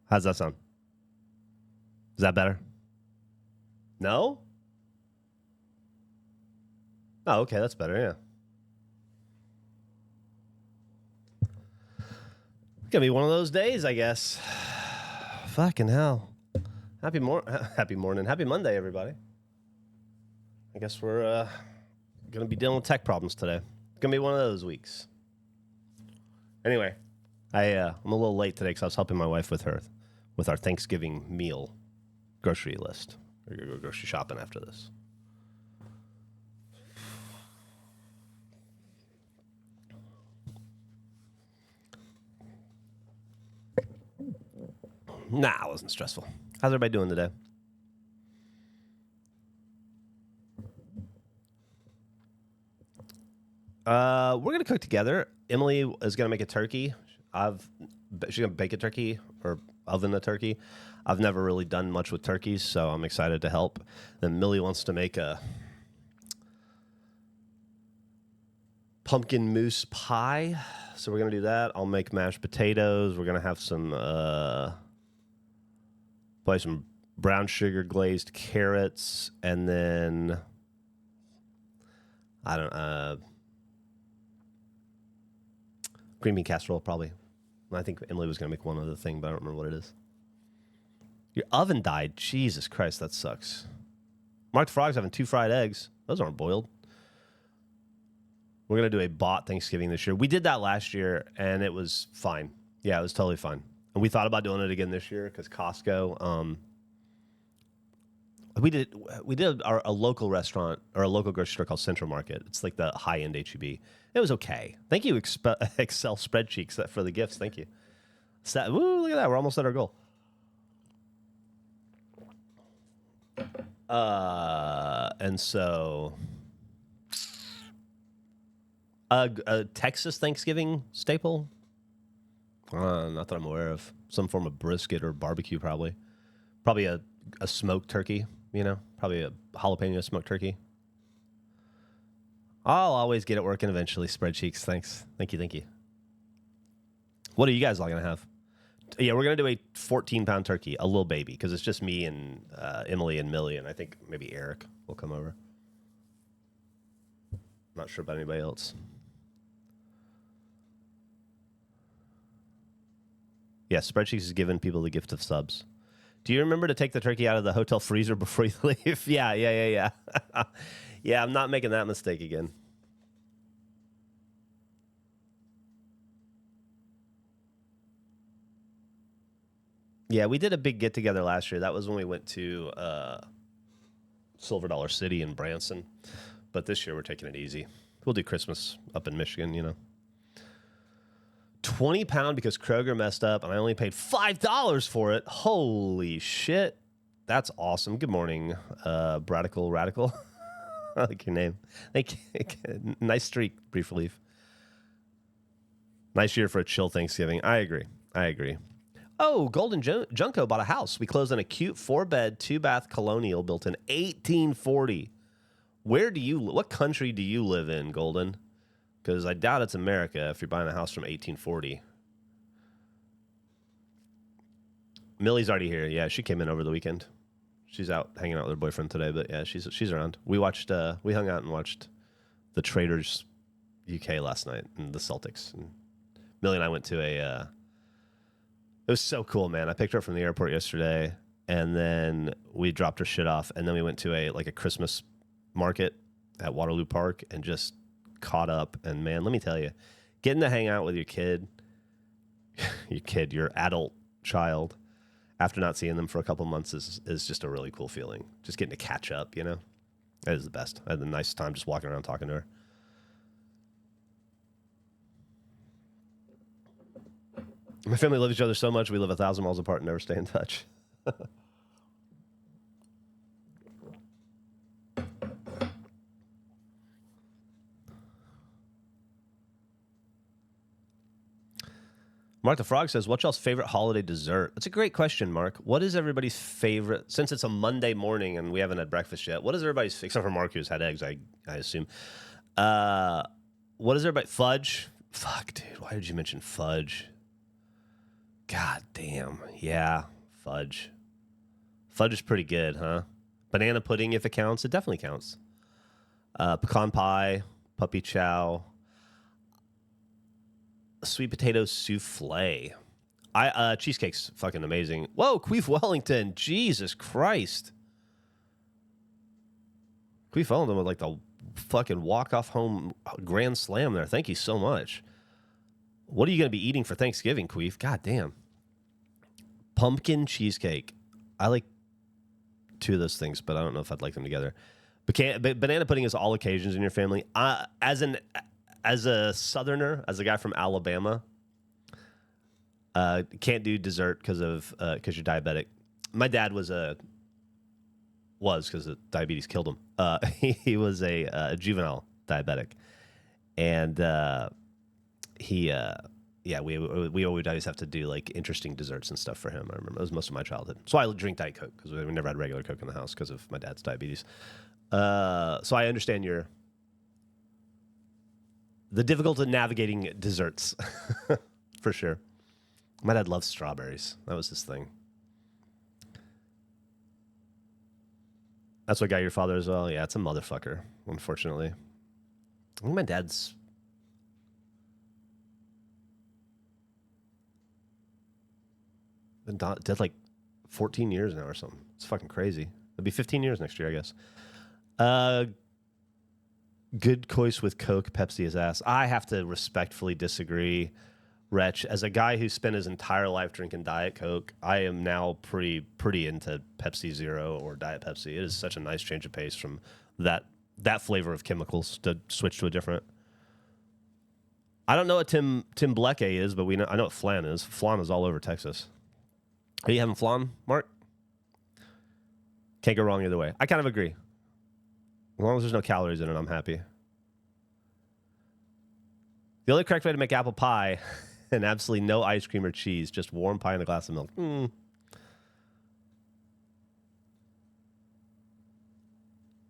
How's that sound? Is that better? No? Oh, okay, that's better, yeah. It's gonna be one of those days, I guess. Fucking hell. Happy morning. Happy Monday, everybody. I guess we're gonna be dealing with tech problems today. It's gonna be one of those weeks. Anyway, I'm a little late today because I was helping my wife with our Thanksgiving meal grocery list. We're gonna go grocery shopping after this. Nah, it wasn't stressful. How's everybody doing today? We're gonna cook together. Emily is gonna make a turkey. She's gonna bake a turkey or oven a turkey. I've never really done much with turkeys, so I'm excited to help. Then Millie wants to make a pumpkin mousse pie, so we're gonna do that. I'll make mashed potatoes. We're gonna have some probably some brown sugar glazed carrots, and then green bean casserole probably. I think Emily was gonna make one other thing, but I don't remember what it is. Your oven died. Jesus Christ, that sucks. Mark the Frog's having 2 fried eggs. Those aren't boiled. We're gonna do a bought Thanksgiving this year. We did that last year, and it was fine. Yeah, it was totally fine. And we thought about doing it again this year because Costco. We did a local restaurant or a local grocery store called Central Market. It's like the high end HEB. It was okay. Thank you, Excel spreadsheets for the gifts. Thank you. Woo, look at that. We're almost at our goal. And so a Texas Thanksgiving staple? Not that I'm aware of. Some form of brisket or barbecue, probably. Probably a smoked turkey, probably a jalapeno smoked turkey. I'll always get it working eventually, Spreadsheets. Thanks. Thank you. What are you guys all going to have? Yeah, we're going to do a 14-pound turkey, a little baby, because it's just me and Emily and Millie, and I think maybe Eric will come over. Not sure about anybody else. Yeah, Spreadsheets is giving people the gift of subs. Do you remember to take the turkey out of the hotel freezer before you leave? Yeah. Yeah, I'm not making that mistake again. Yeah, we did a big get-together last year. That was when we went to Silver Dollar City in Branson. But this year we're taking it easy. We'll do Christmas up in Michigan, 20-pound because Kroger messed up, and I only paid $5 for it. Holy shit. That's awesome. Good morning, Radical. I like your name. Thank you. Nice streak, Brief Relief. Nice year for a chill Thanksgiving. I agree. Oh, Golden Junko bought a house. We closed on a cute 4-bed, 2-bath colonial built in 1840. What country do you live in, Golden? Because I doubt it's America if you're buying a house from 1840. Millie's already here. Yeah, she came in over the weekend. She's out hanging out with her boyfriend today, but yeah, she's around. We hung out and watched the Traders UK last night and the Celtics. And Millie and I went to it was so cool, man. I picked her up from the airport yesterday, and then we dropped her shit off, and then we went to a Christmas market at Waterloo Park and just caught up. And man, let me tell you, getting to hang out with your kid, your adult child, after not seeing them for a couple months is just a really cool feeling. Just getting to catch up, That is the best. I had a nice time just walking around talking to her. My family loves each other so much, we live 1,000 miles apart and never stay in touch. Mark the Frog says, what's y'all's favorite holiday dessert? That's a great question, Mark. What is everybody's favorite, since it's a Monday morning and we haven't had breakfast yet, what is everybody's, except for Mark who's had eggs, I assume. What is everybody, fudge? Fuck, dude, why did you mention fudge? God, God damn. Yeah. Fudge. Fudge is pretty good, huh? Banana pudding, if it counts, it definitely counts. Pecan pie, puppy chow, sweet potato souffle. Cheesecake's fucking amazing. Whoa, Queef Wellington. Jesus Christ. Queef Wellington with like the fucking walk-off home grand slam there. Thank you so much. What are you going to be eating for Thanksgiving, Queef? God damn. Pumpkin cheesecake. I like two of those things, but I don't know if I'd like them together. Banana pudding is all occasions in your family. As a Southerner, as a guy from Alabama, can't do dessert because you're diabetic. My dad was because diabetes killed him. He was a juvenile diabetic, and we always have to do like interesting desserts and stuff for him. I remember it was most of my childhood. So I drink Diet Coke because we never had regular Coke in the house because of my dad's diabetes. So I understand the difficulty in navigating desserts for sure. My dad loves strawberries. That was his thing. That's what got your father as well? Yeah, it's a motherfucker, unfortunately. I think my dad's... been dead like 14 years now or something. It's fucking crazy. It'll be 15 years next year, I guess. Good choice with Coke. Pepsi is ass. I have to respectfully disagree, Wretch. As a guy who spent his entire life drinking Diet Coke, I am now pretty into Pepsi Zero or Diet Pepsi. It is such a nice change of pace from that flavor of chemicals to switch to a different. I don't know what Tim Bleke is, but I know what flan is. Flan is all over Texas. Are you having flan, Mark? Can't go wrong either way. I kind of agree. As long as there's no calories in it, I'm happy. The only correct way to make apple pie, and absolutely no ice cream or cheese, just warm pie and a glass of milk.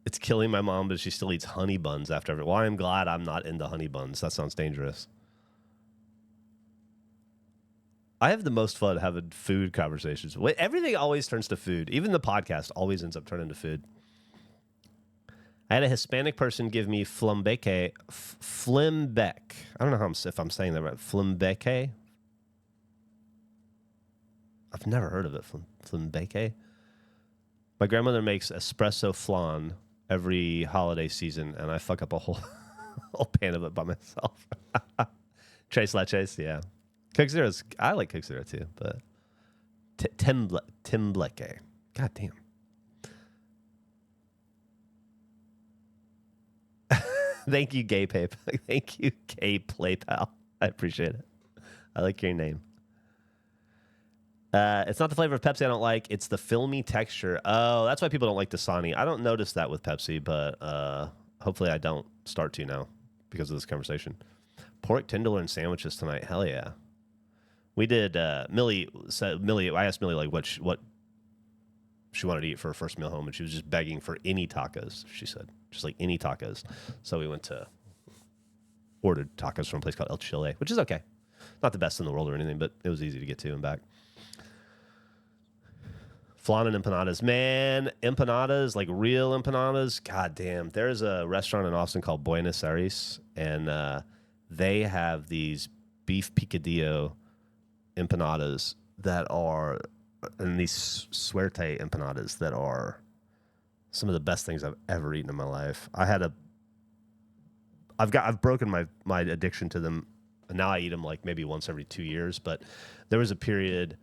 It's killing my mom, but she still eats honey buns after every. Well, I'm glad I'm not into honey buns. That sounds dangerous. I have the most fun having food conversations. Everything always turns to food. Even the podcast always ends up turning to food. I had a Hispanic person give me flimbeque. I don't know if I'm saying that right. Flimbeque? I've never heard of it. Flimbeque? My grandmother makes espresso flan every holiday season, and I fuck up a whole pan of it by myself. Tres leches, yeah. Coke Zero's, I like Coke Zero too, but Timbleke. God damn. Thank you, Gay Pape. Thank you, Gay Playpal. I appreciate it. I like your name. It's not the flavor of Pepsi I don't like. It's the filmy texture. Oh, that's why people don't like Dasani. I don't notice that with Pepsi, but hopefully I don't start to now because of this conversation. Pork tenderloin sandwiches tonight. Hell yeah. We did. Millie. I asked Millie like what she wanted to eat for her first meal home, and she was just begging for any tacos. She said just like any tacos. So we ordered tacos from a place called El Chile, which is okay. Not the best in the world or anything, but it was easy to get to and back. Flan and empanadas, man. Empanadas, like real empanadas. God damn. There's a restaurant in Austin called Buenos Aires, and they have these beef picadillo empanadas that are, and these suerte empanadas that are some of the best things I've ever eaten in my life. I've broken my addiction to them, and now I eat them like maybe once every 2 years. But there was a period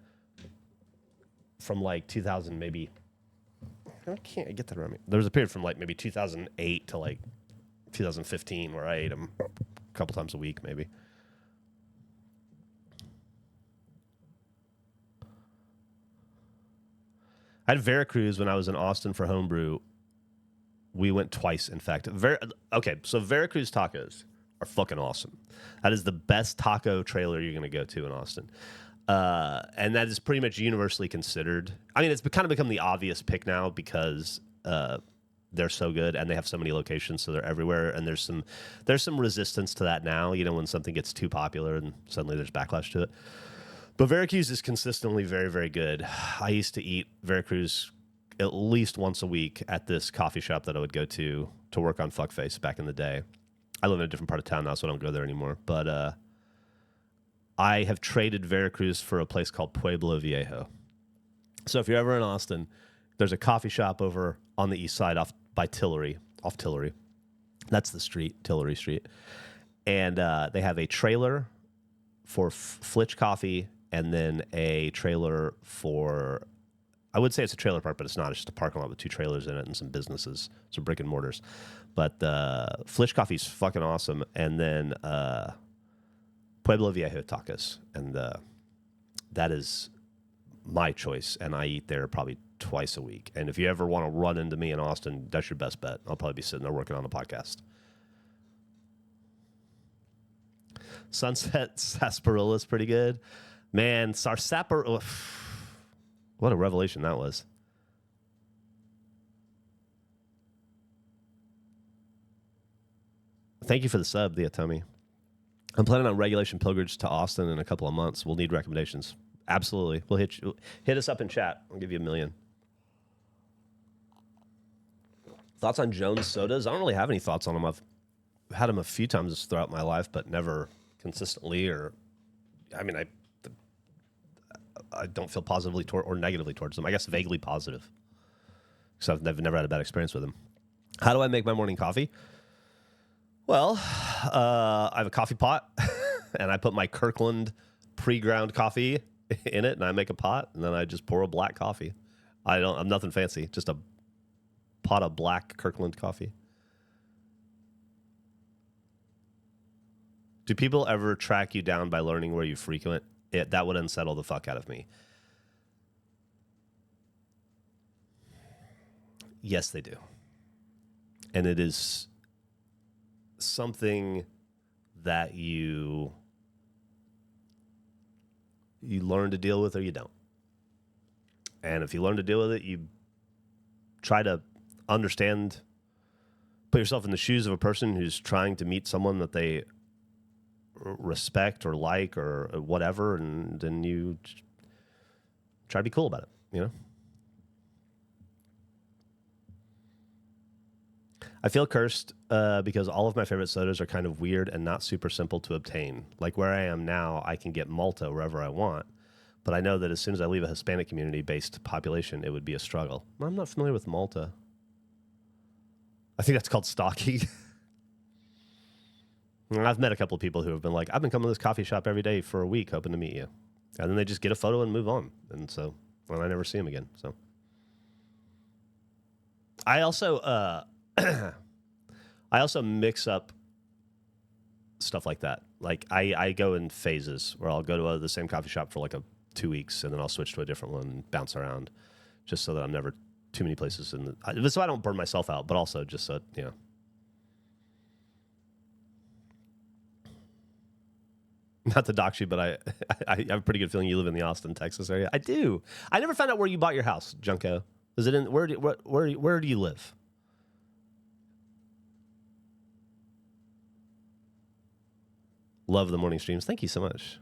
from like 2000, maybe I can't get that around me. There was a period from like maybe 2008 to like 2015 where I ate them a couple times a week, maybe. I had Veracruz when I was in Austin for homebrew. We went twice, in fact. So Veracruz tacos are fucking awesome. That is the best taco trailer you're going to go to in Austin. And that is pretty much universally considered. I mean, it's kind of become the obvious pick now because they're so good and they have so many locations, so they're everywhere. And there's some resistance to that now, when something gets too popular and suddenly there's backlash to it. But Veracruz is consistently very, very good. I used to eat Veracruz at least once a week at this coffee shop that I would go to work on Fuckface back in the day. I live in a different part of town now, so I don't go there anymore. But I have traded Veracruz for a place called Pueblo Viejo. So if you're ever in Austin, there's a coffee shop over on the east side off Tillery. That's the street, Tillery Street. And they have a trailer for Flitch Coffee and then a trailer for, I would say it's a trailer park, but it's not. It's just a parking lot with 2 trailers in it and some businesses, some brick and mortars. But Flitch Coffee is fucking awesome. And then Pueblo Viejo tacos. And that is my choice. And I eat there probably twice a week. And if you ever want to run into me in Austin, that's your best bet. I'll probably be sitting there working on a podcast. Sunset Sarsaparilla is pretty good. Man, Sarsaparilla. What a revelation that was. Thank you for the sub, the Atomi. I'm planning on regulation pilgrimage to Austin in a couple of months. We'll need recommendations. Absolutely. We'll hit us up in chat. I'll give you 1 million. Thoughts on Jones sodas? I don't really have any thoughts on them. I've had them a few times throughout my life, but never consistently. I don't feel positively or negatively towards them. I guess vaguely positive, because I've never had a bad experience with them. How do I make my morning coffee? Well, I have a coffee pot, and I put my Kirkland pre-ground coffee in it, and I make a pot, and then I just pour a black coffee. I'm nothing fancy, just a pot of black Kirkland coffee. Do people ever track you down by learning where you frequent? That would unsettle the fuck out of me. Yes, they do. And it is something that you learn to deal with or you don't. And if you learn to deal with it, you try to understand, put yourself in the shoes of a person who's trying to meet someone that they respect or like or whatever, and then you try to be cool about it, you know? I feel cursed because all of my favorite sodas are kind of weird and not super simple to obtain. Like where I am now, I can get Malta wherever I want, but I know that as soon as I leave a Hispanic community-based population, it would be a struggle. I'm not familiar with Malta. I think that's called stalking. I've met a couple of people who have been like, I've been coming to this coffee shop every day for a week hoping to meet you. And then they just get a photo and move on. And so, well, I never see them again. So I also, I also mix up stuff like that. Like I go in phases where I'll go to the same coffee shop for like 2 weeks, and then I'll switch to a different one and bounce around, just so that I'm never too many places. So I don't burn myself out, but also just so, you know. Not to dox you, but I have a pretty good feeling you live in the Austin, Texas area. I do. I never found out where you bought your house, Junko. Is it in where do you live? Love the morning streams. Thank you so much.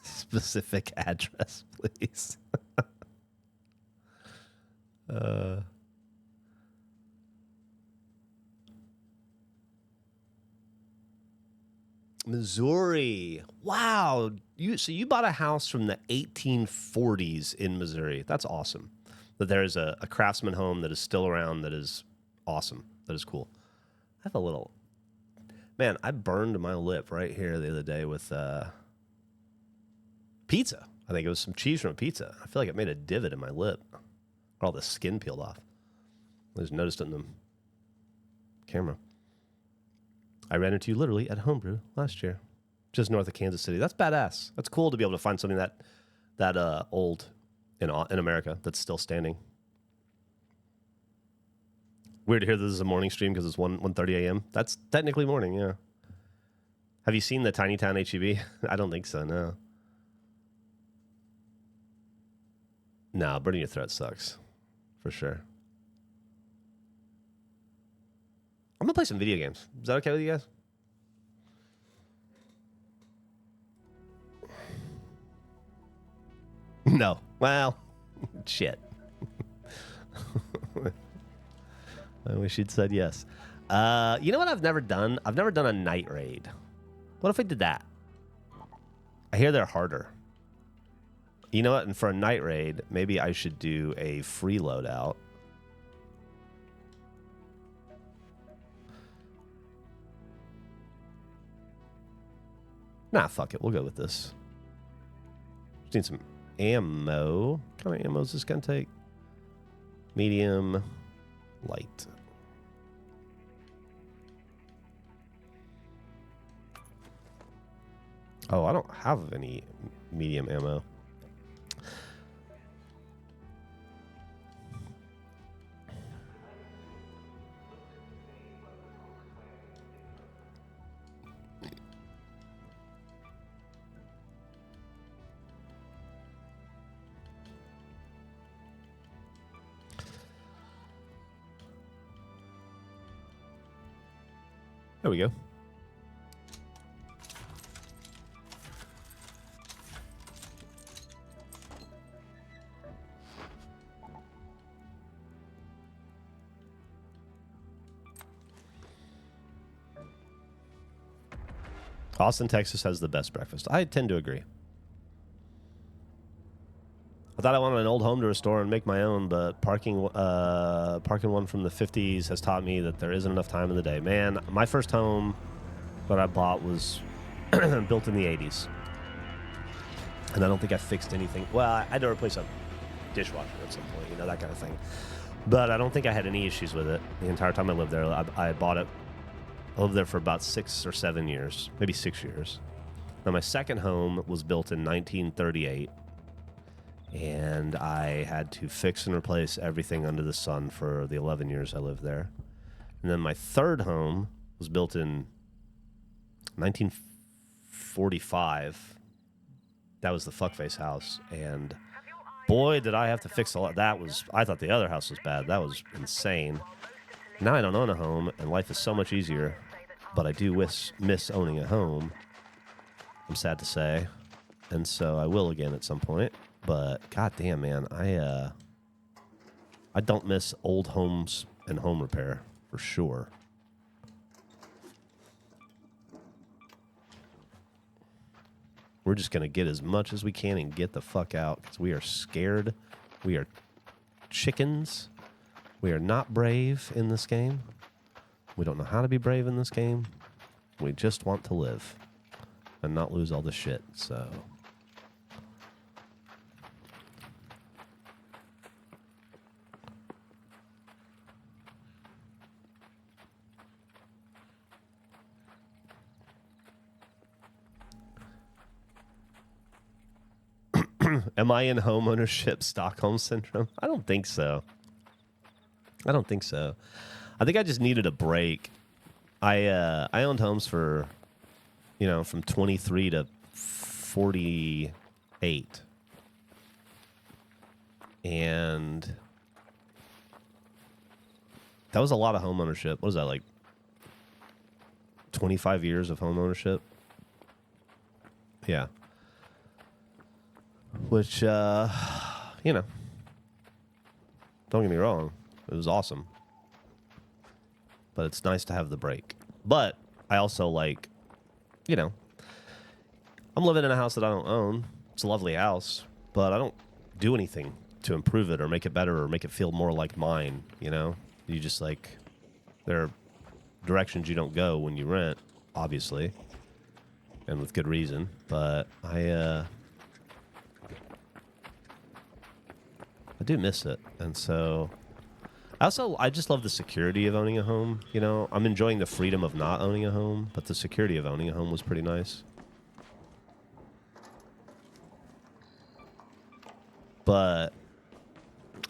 Specific address, please. Missouri. Wow. So you bought a house from the 1840s in Missouri. That's awesome. That there is a craftsman home that is still around. That is awesome. That is cool. I have a little... Man, I burned my lip right here the other day with pizza. I think it was some cheese from a pizza. I feel like it made a divot in my lip. All the skin peeled off. I just noticed it in the camera. I ran into you literally at Homebrew last year, just north of Kansas City. That's badass. That's cool to be able to find something that old in America that's still standing. Weird to hear this is a morning stream because it's 1:30 a.m. That's technically morning, yeah. Have you seen the Tiny Town HEB? I don't think so, no. No, burning your throat sucks. for sure. I'm gonna play some video games. Is that okay with you guys? No. Well, shit. I wish you'd said yes. You know what I've never done? I've never done a night raid. What if I did that? I hear they're harder. You know what? And for a night raid, maybe I should do a free loadout. Nah, fuck it. We'll go with this. Just need some ammo. What kind of ammo is this gonna take? Medium, light. Oh, I don't have any medium ammo. There we go. Austin, Texas has the best breakfast. I tend to agree. I thought I wanted an old home to restore and make my own, but parking one from the 50s has taught me that there isn't enough time in the day. Man, my first home that I bought was built in the 80s. And I don't think I fixed anything. Well, I had to replace a dishwasher at some point, you know, that kind of thing. But I don't think I had any issues with it the entire time I lived there. I bought it. I lived there for about 6 or 7 years, maybe 6 years. Now, my second home was built in 1938. And I had to fix and replace everything under the sun for the 11 years I lived there. And then my third home was built in 1945. That was the fuckface house. And boy, did I have to fix a lot. I thought the other house was bad. That was insane. Now I don't own a home, and life is so much easier. But I do miss owning a home, I'm sad to say. And so I will again at some point. But goddamn, man, I don't miss old homes and home repair for sure. We're just gonna get as much as we can and get the fuck out because we are scared. We are chickens. We are not brave in this game. We don't know how to be brave in this game. We just want to live and not lose all the shit. So. Am I in home ownership Stockholm syndrome? I don't think so. I think I just needed a break. I owned homes for, from 23 to 48. And that was a lot of home ownership. What was that, like 25 years of home ownership? Yeah. Which, don't get me wrong, it was awesome. But it's nice to have the break. But I also I'm living in a house that I don't own. It's a lovely house, but I don't do anything to improve it or make it better or make it feel more like mine, You just there are directions you don't go when you rent, obviously, and with good reason. But I do miss it. And so I just love the security of owning a home. I'm enjoying the freedom of not owning a home, but the security of owning a home was pretty nice. But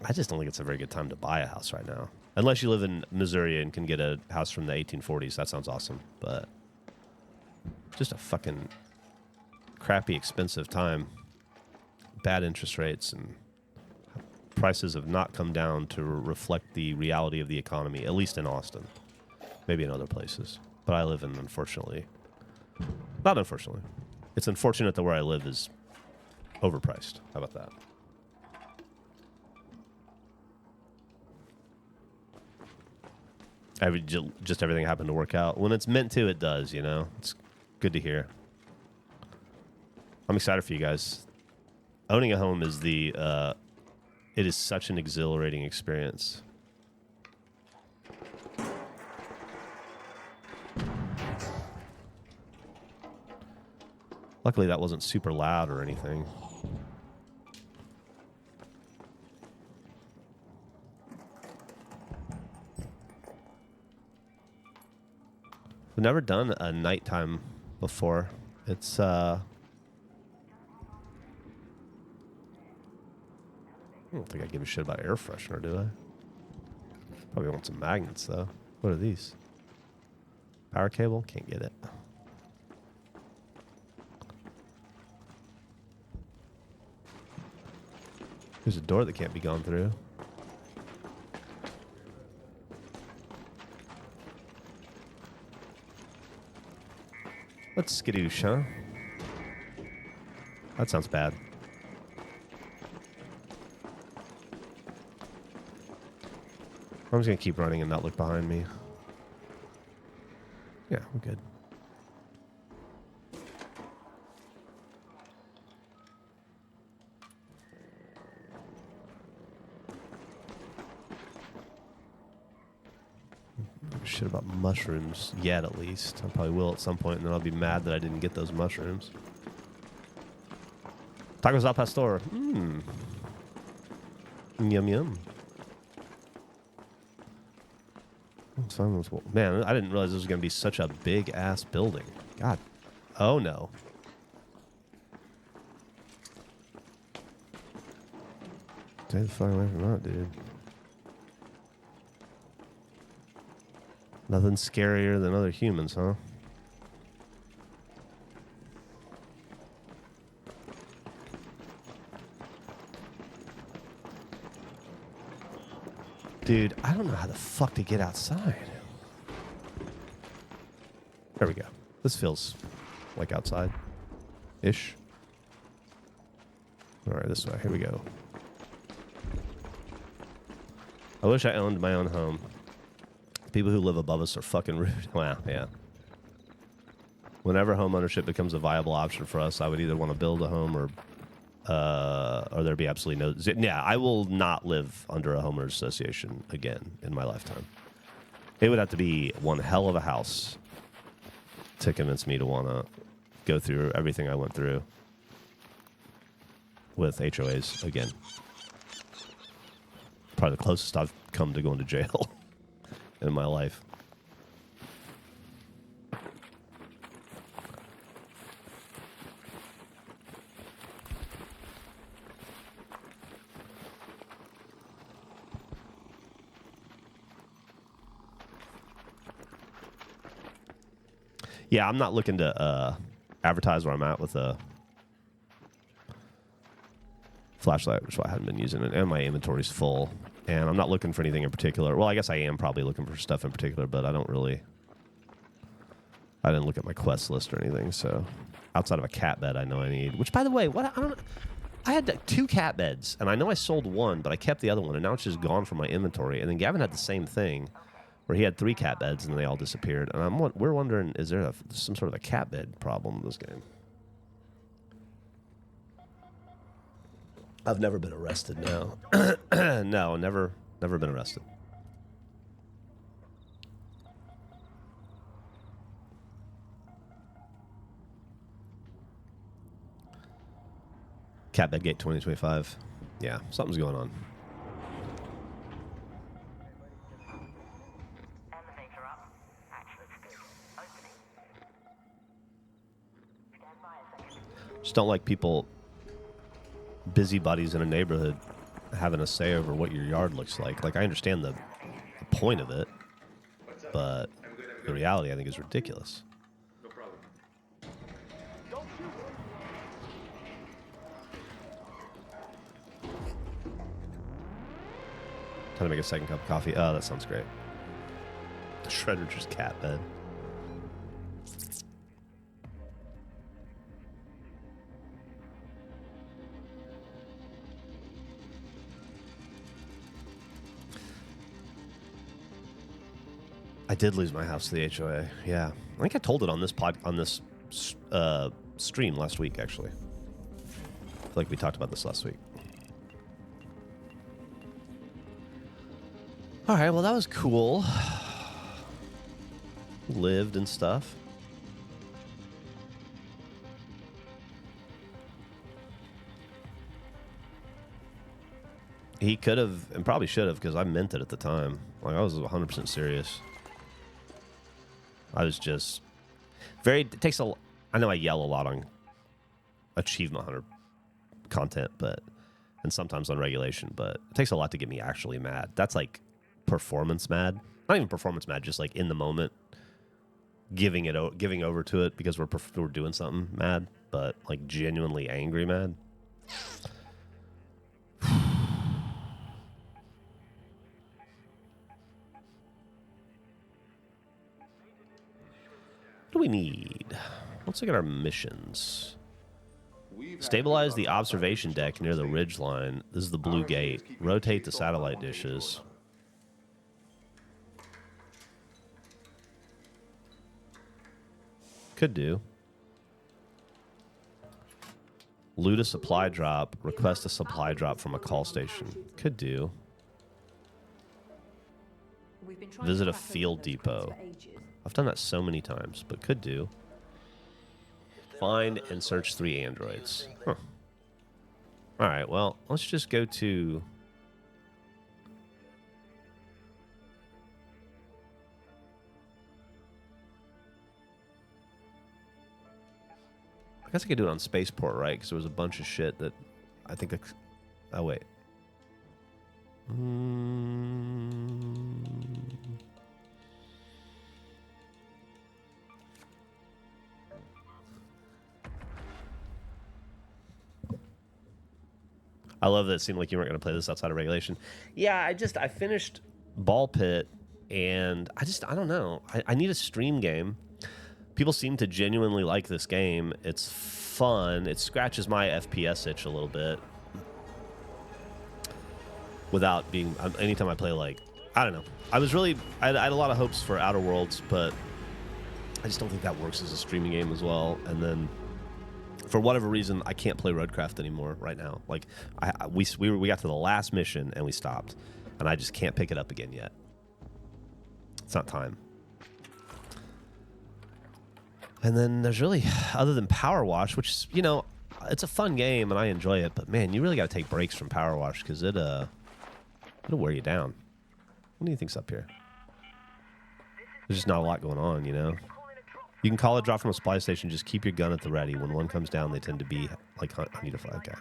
I just don't think it's a very good time to buy a house right now. Unless you live in Missouri and can get a house from the 1840s. That sounds awesome. But just a fucking crappy, expensive time. Bad interest rates and prices have not come down to reflect the reality of the economy, at least in Austin. Maybe in other places. But I live in, unfortunately... Not unfortunately. It's unfortunate that where I live is overpriced. How about that? Just everything happened to work out. When it's meant to, it does, you know? It's good to hear. I'm excited for you guys. Owning a home is it is such an exhilarating experience. Luckily, that wasn't super loud or anything. I've never done a nighttime before. It's, I don't think I give a shit about air freshener, do I? Probably want some magnets, though. What are these? Power cable? Can't get it. There's a door that can't be gone through. Let's skadoosh, huh? That sounds bad. I'm just going to keep running and not look behind me. Yeah, we're good. Shit about mushrooms yet, at least. I probably will at some point, and then I'll be mad that I didn't get those mushrooms. Tacos al pastor. Mmm. Yum, yum. Man, I didn't realize this was going to be such a big-ass building. God. Oh, no. Stay the fuck away from that, dude. Nothing scarier than other humans, huh? Dude, I don't know how the fuck to get outside. There we go. This feels like outside-ish. All right, this way. Here we go. I wish I owned my own home. People who live above us are fucking rude. Wow, yeah. Whenever home ownership becomes a viable option for us, I would either want to build a home or there'd be absolutely no... Yeah, I will not live under a homeowners association again in my lifetime. It would have to be one hell of a house to convince me to want to go through everything I went through with HOAs again. Probably the closest I've come to going to jail in my life. Yeah, I'm not looking to advertise where I'm at with a flashlight, which is why I haven't been using it, and my inventory's full. And I'm not looking for anything in particular. Well, I guess I am probably looking for stuff in particular, but I didn't look at my quest list or anything. So outside of a cat bed I know I need, which, by the way, I had 2 cat beds, and I know I sold one, but I kept the other one, and now it's just gone from my inventory. And then Gavin had the same thing, where he had 3 cat beds, and they all disappeared. And we're wondering, is there some sort of a cat bed problem in this game? I've never been arrested, no. No, never been arrested. Cat bed gate 2025. Yeah, something's going on. Just don't like people, busybodies in a neighborhood, having a say over what your yard looks like. Like, I understand the point of it, but the reality, I think, is ridiculous. No problem. Trying to make a second cup of coffee. Oh, that sounds great. Shredder's cat bed. I did lose my house to the HOA. Yeah, I think I told it on this stream last week. Actually, I feel like we talked about this last week. All right, well that was cool. Lived and stuff. He could have and probably should have, because I meant it at the time. Like, I was 100% serious. I was just it takes a. I know I yell a lot on achievement hunter content, and sometimes on regulation, but it takes a lot to get me actually mad. That's like performance mad. Not even performance mad, just like in the moment, giving over to it because we're doing something mad, but like genuinely angry mad. What do we need? Let's look at our missions. Stabilize the observation deck near the ridge line. This is the blue gate. Rotate the satellite dishes. Could do. Loot a supply drop. Request a supply drop from a call station. Could do. Visit a field depot. I've done that so many times, but could do. Find and search 3 androids. Huh. All right, well, let's just go to... I guess I could do it on Spaceport, right? Because there was a bunch of shit that I think... Oh, wait. I love that it seemed like you weren't going to play this outside of regulation. Yeah, I finished Ball Pit, and I don't know. I need a stream game. People seem to genuinely like this game. It's fun. It scratches my FPS itch a little bit. Without being... Anytime I play, like... I don't know. I had a lot of hopes for Outer Worlds, but I just don't think that works as a streaming game as well. And then... For whatever reason, I can't play Roadcraft anymore right now. Like, we got to the last mission and we stopped, and I just can't pick it up again yet. It's not time. And then there's really, other than Power Wash, which is, it's a fun game and I enjoy it, but man, you really got to take breaks from Power Wash because it'll wear you down. What do you think's up here? There's just not a lot going on, You can call a drop from a supply station. Just keep your gun at the ready. When one comes down, they tend to be like honey to fly. Okay.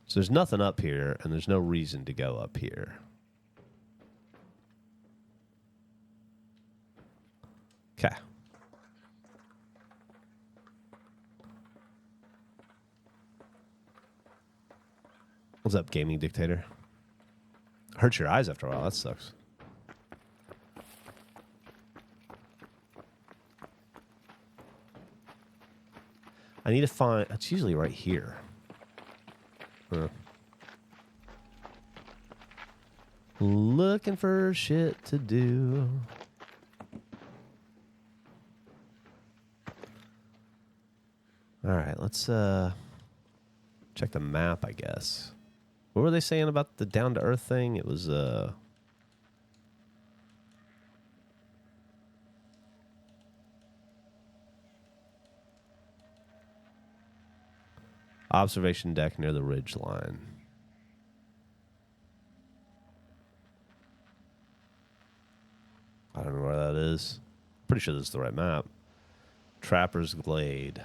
So there's nothing up here, and there's no reason to go up here. Okay. What's up, gaming dictator? Hurts your eyes after a while. That sucks. I need to find... It's usually right here. Huh. Looking for shit to do. All right, let's check the map, I guess. What were they saying about the down-to-earth thing? It was, observation deck near the ridge line. I don't know where that is. Pretty sure this is the right map. Trapper's Glade.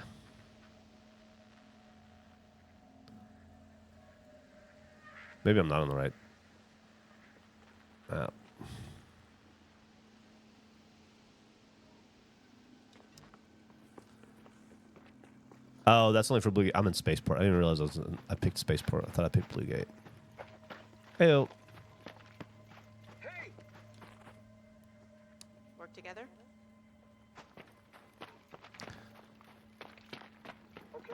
Maybe I'm not on the right map. Oh, that's only for Blue Gate. I'm in Spaceport. I didn't realize I picked Spaceport. I thought I picked Blue Gate. Hey-o. Hey. Work together? Okay.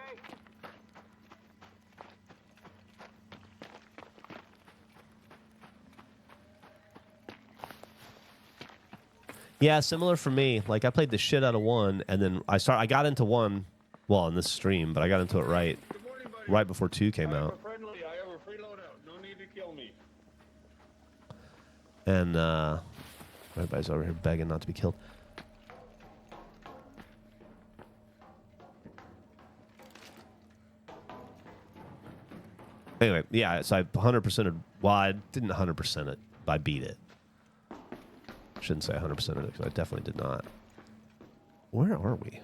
Yeah, similar for me. Like, I played the shit out of 1, and then I got into 1, well, in this stream, but I got into it right Good morning, buddy. right before 2 came I have out. a friendly. I have a free loadout. No need to kill me. And everybody's over here begging not to be killed. Anyway, yeah, so I 100%ed. Well, I didn't 100% it, but I beat it. Shouldn't say 100% of it because I definitely did not. Where are we?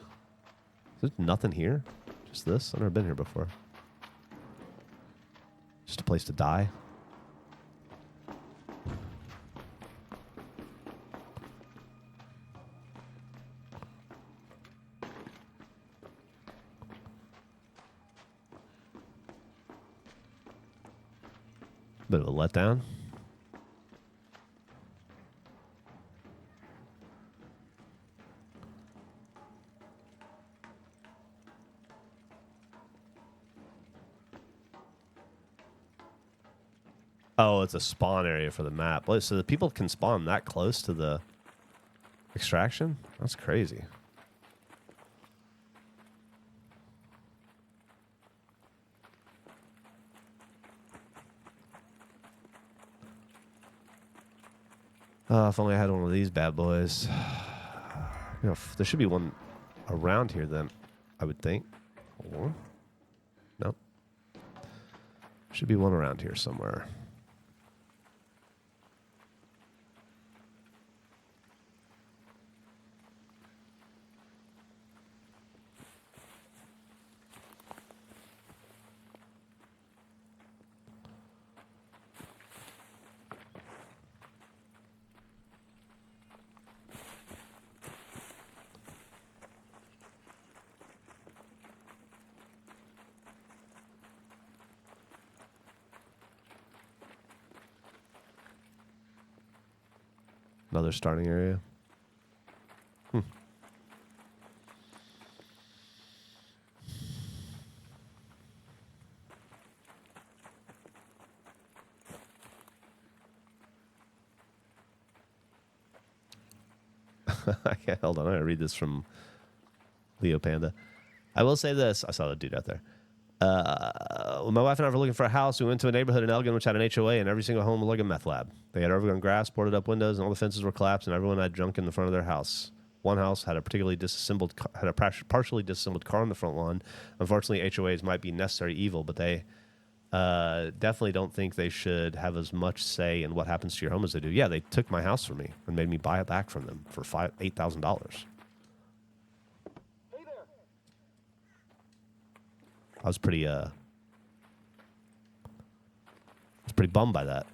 There's nothing here? Just this? I've never been here before. Just a place to die? Bit of a letdown. Oh, it's a spawn area for the map. Wait, so the people can spawn that close to the extraction? That's crazy. If only I had one of these bad boys. You know, there should be one around here then, I would think. Or? Nope. Should be one around here somewhere. Another starting area. Okay, hold on. I'm going to read this from Leo Panda. I will say this. I saw the dude out there. When my wife and I were looking for a house, we went to a neighborhood in Elgin which had an HOA, and every single home was like a meth lab. They had overgrown grass, boarded up windows, and all the fences were collapsed, and everyone had junk in the front of their house. One house had a partially disassembled car on the front lawn. Unfortunately, HOAs might be necessary evil, but they definitely don't think they should have as much say in what happens to your home as they do. Yeah, they took my house from me and made me buy it back from them for $8,000. Hey there. I was pretty bummed by that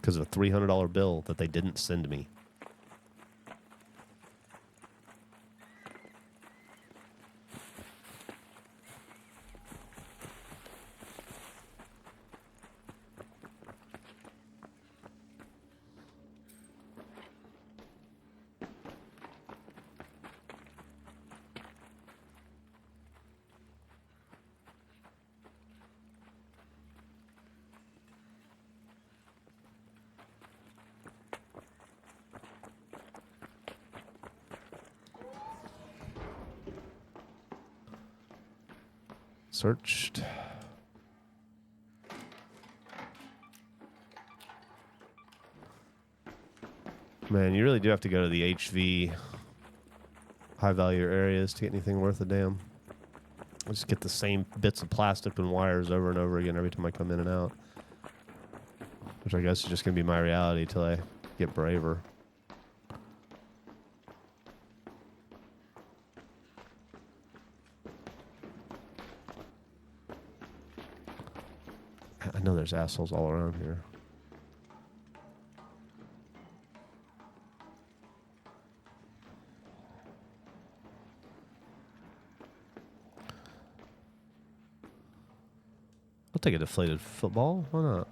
because of a $300 bill that they didn't send me. Searched. Man, you really do have to go to the HV high value areas to get anything worth a damn. I just get the same bits of plastic and wires over and over again every time I come in and out. Which I guess is just going to be my reality till I get braver. I know there's assholes all around here. take a deflated football. Why not?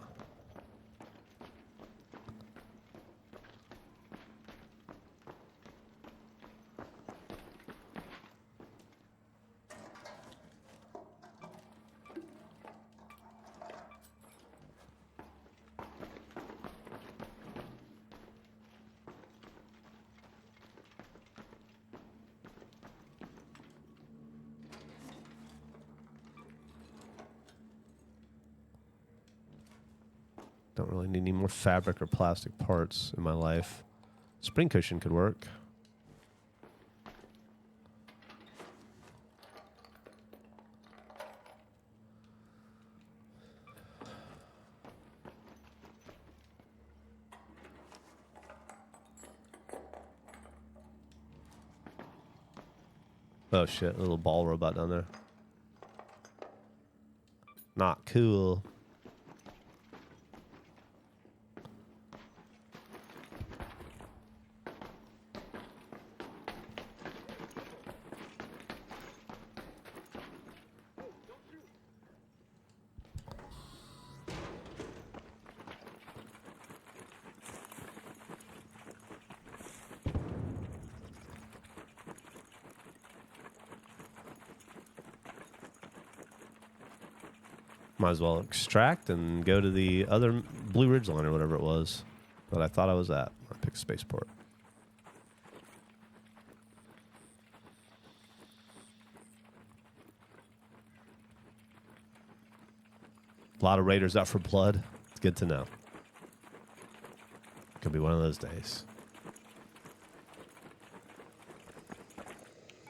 Don't really need any more fabric or plastic parts in my life. Spring cushion could work. Oh shit, a little ball robot down there. Not cool. Might as well extract and go to the other Blue Ridge line or whatever it was that I thought I was at. I picked Spaceport. A lot of raiders out for blood. It's good to know. Could be one of those days.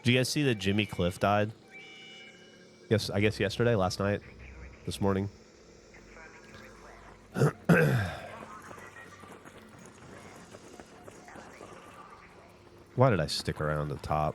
Did you guys see that Jimmy Cliff died? Yes, I guess yesterday, last night, this morning. Why did I stick around the top?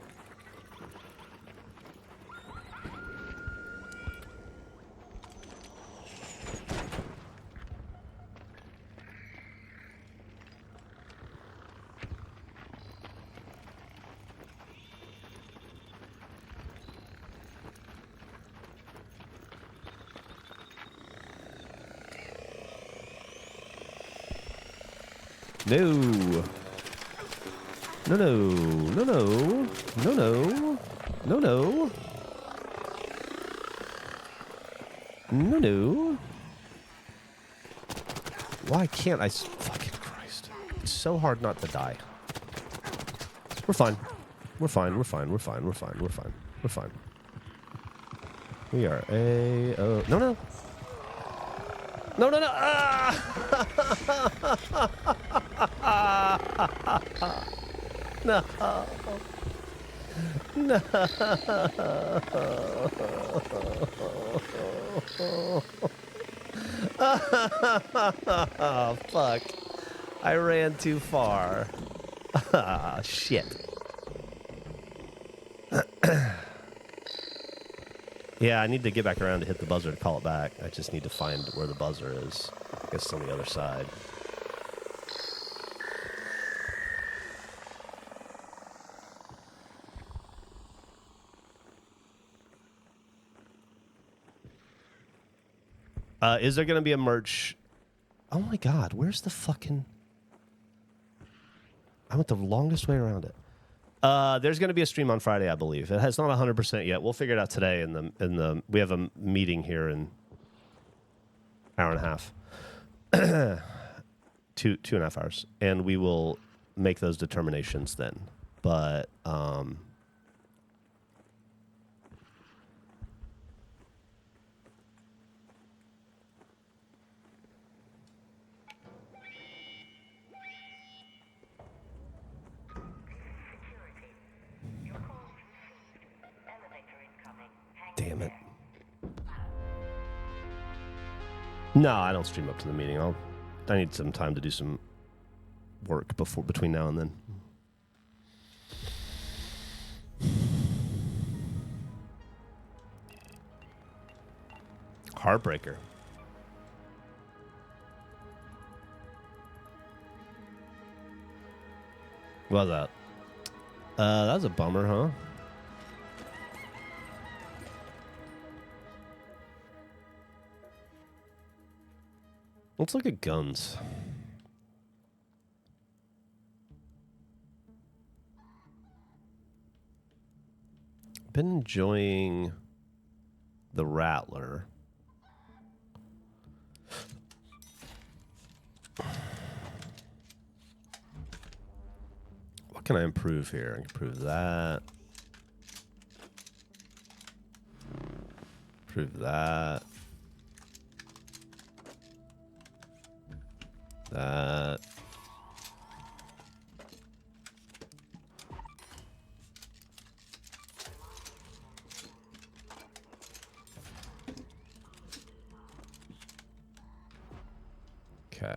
No. No, no, no, no, no, no, no, no, no, no. Why can't I? Fucking Christ. It's so hard not to die. We're fine. We're fine. We're fine. We're fine. We're fine. We're fine. We're fine. We are A-O. No, no. No, no, no. No. No. Oh, fuck. I ran too far. Ah, shit. Yeah, I need to get back around to hit the buzzer to call it back. I just need to find where the buzzer is. I guess it's on the other side. Is there going to be a merch? Oh my god, where's the fucking... I went the longest way around it. There's going to be a stream on Friday, I believe. It has not 100% yet. We'll figure it out today. We have a meeting here in an hour and a half, 2.5 hours, and we will make those determinations then. But damn it. No, I don't stream up to the meeting. I need some time to do some work between now and then. Heartbreaker. What was that? That was a bummer, huh? Let's look at guns. Been enjoying the Rattler. What can I improve here? I can improve that. Improve that. That. Okay.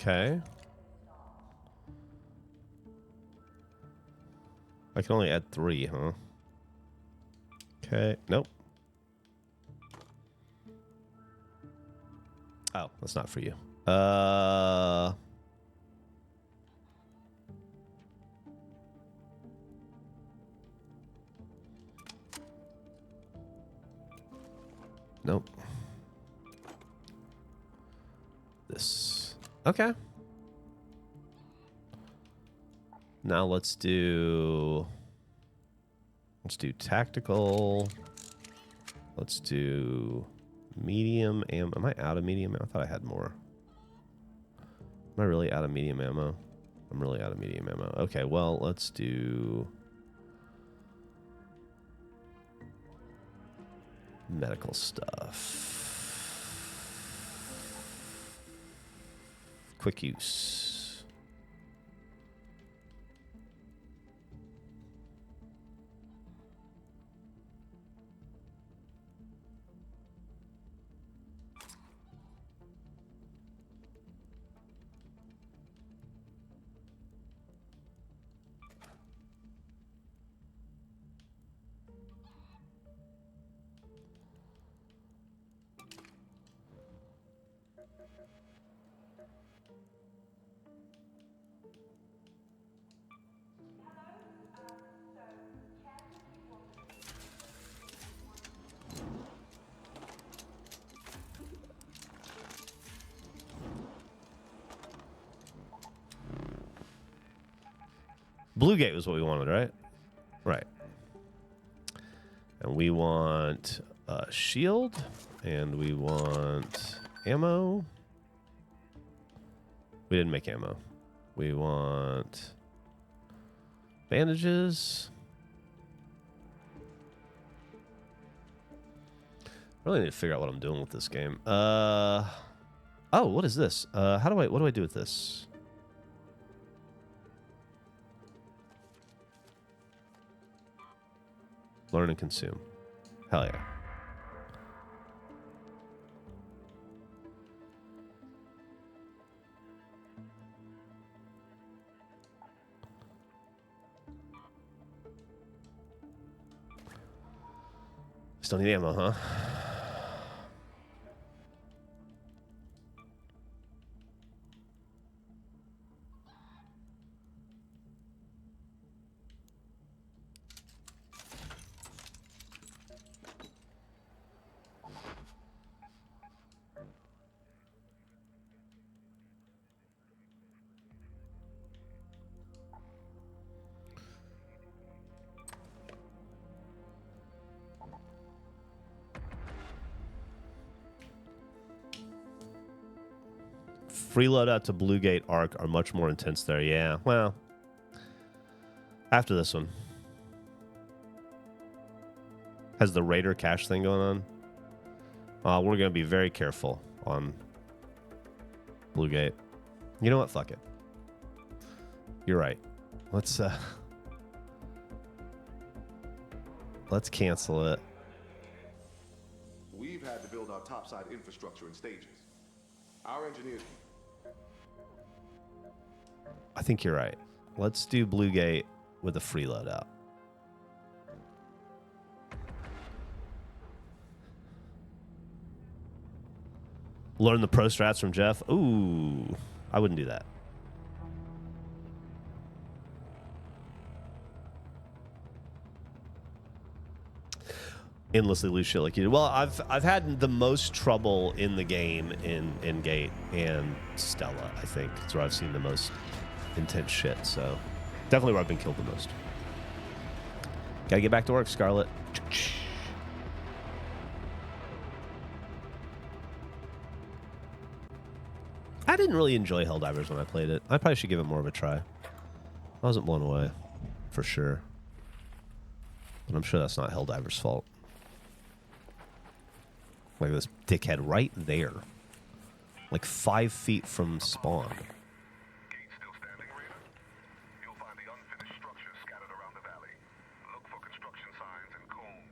Okay. I can only add 3, huh? Okay. Nope. Oh, that's not for you. Nope. This. Okay. Now let's do tactical. Let's do medium ammo. Am I out of medium ammo? I thought I had more. Am I really out of medium ammo? I'm really out of medium ammo. Okay, well, let's do medical stuff. Quick use. Blue gate was what we wanted, right? Right. And we want a shield, and we want ammo. We didn't make ammo. We want bandages. I really need to figure out what I'm doing with this game. Oh, what is this? What do I do with this? Learn and consume. Hell yeah. Still need ammo, huh? Free loadout to Blue Gate Arc are much more intense there. Yeah, well, after this one. Has the Raider cache thing going on? We're going to be very careful on Blue Gate. You know what? Fuck it. You're right. Let's cancel it. We've had to build our topside infrastructure in stages. Our engineers... I think you're right. Let's do Blue Gate with a free loadout. Learn the pro strats from Geoff. Ooh, I wouldn't do that. Endlessly lose shit like you do. Well, I've had the most trouble in the game in Gate and Stella. I think it's where I've seen the most intense shit. So definitely where I've been killed the most. Gotta get back to work, Scarlet. I didn't really enjoy Helldivers when I played it. I probably should give it more of a try. I wasn't blown away, for sure. But I'm sure that's not Helldivers' fault. Like this dickhead right there. Like 5 feet from spawn. Gate still standing, Raider? You'll find the unfinished structures scattered around the valley. Look for construction signs and cones.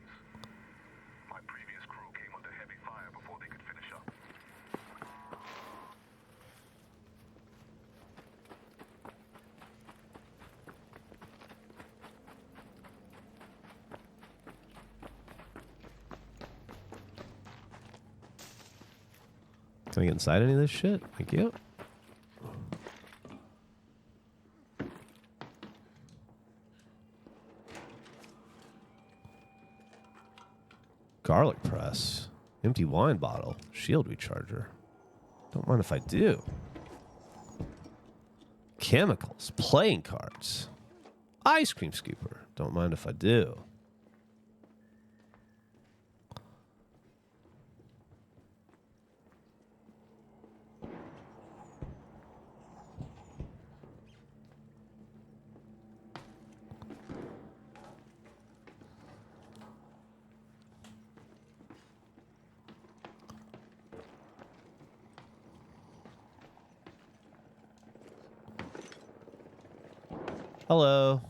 My previous crew came under heavy fire before they could finish up. Can I get inside any of this shit? Thank you. Garlic press. Empty wine bottle. Shield recharger. Don't mind if I do. Chemicals. Playing cards. Ice cream scooper. Don't mind if I do. Hello.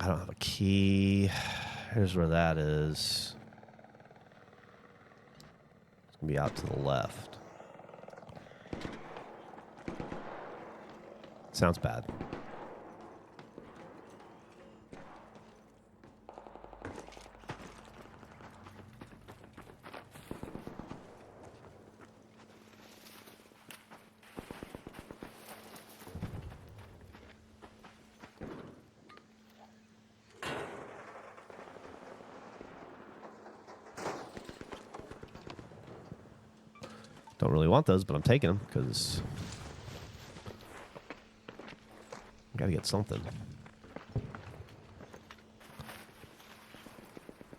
I don't have a key. Here's where that is. It's going to be out to the left. Sounds bad. Don't really want those, but I'm taking them because I gotta get something.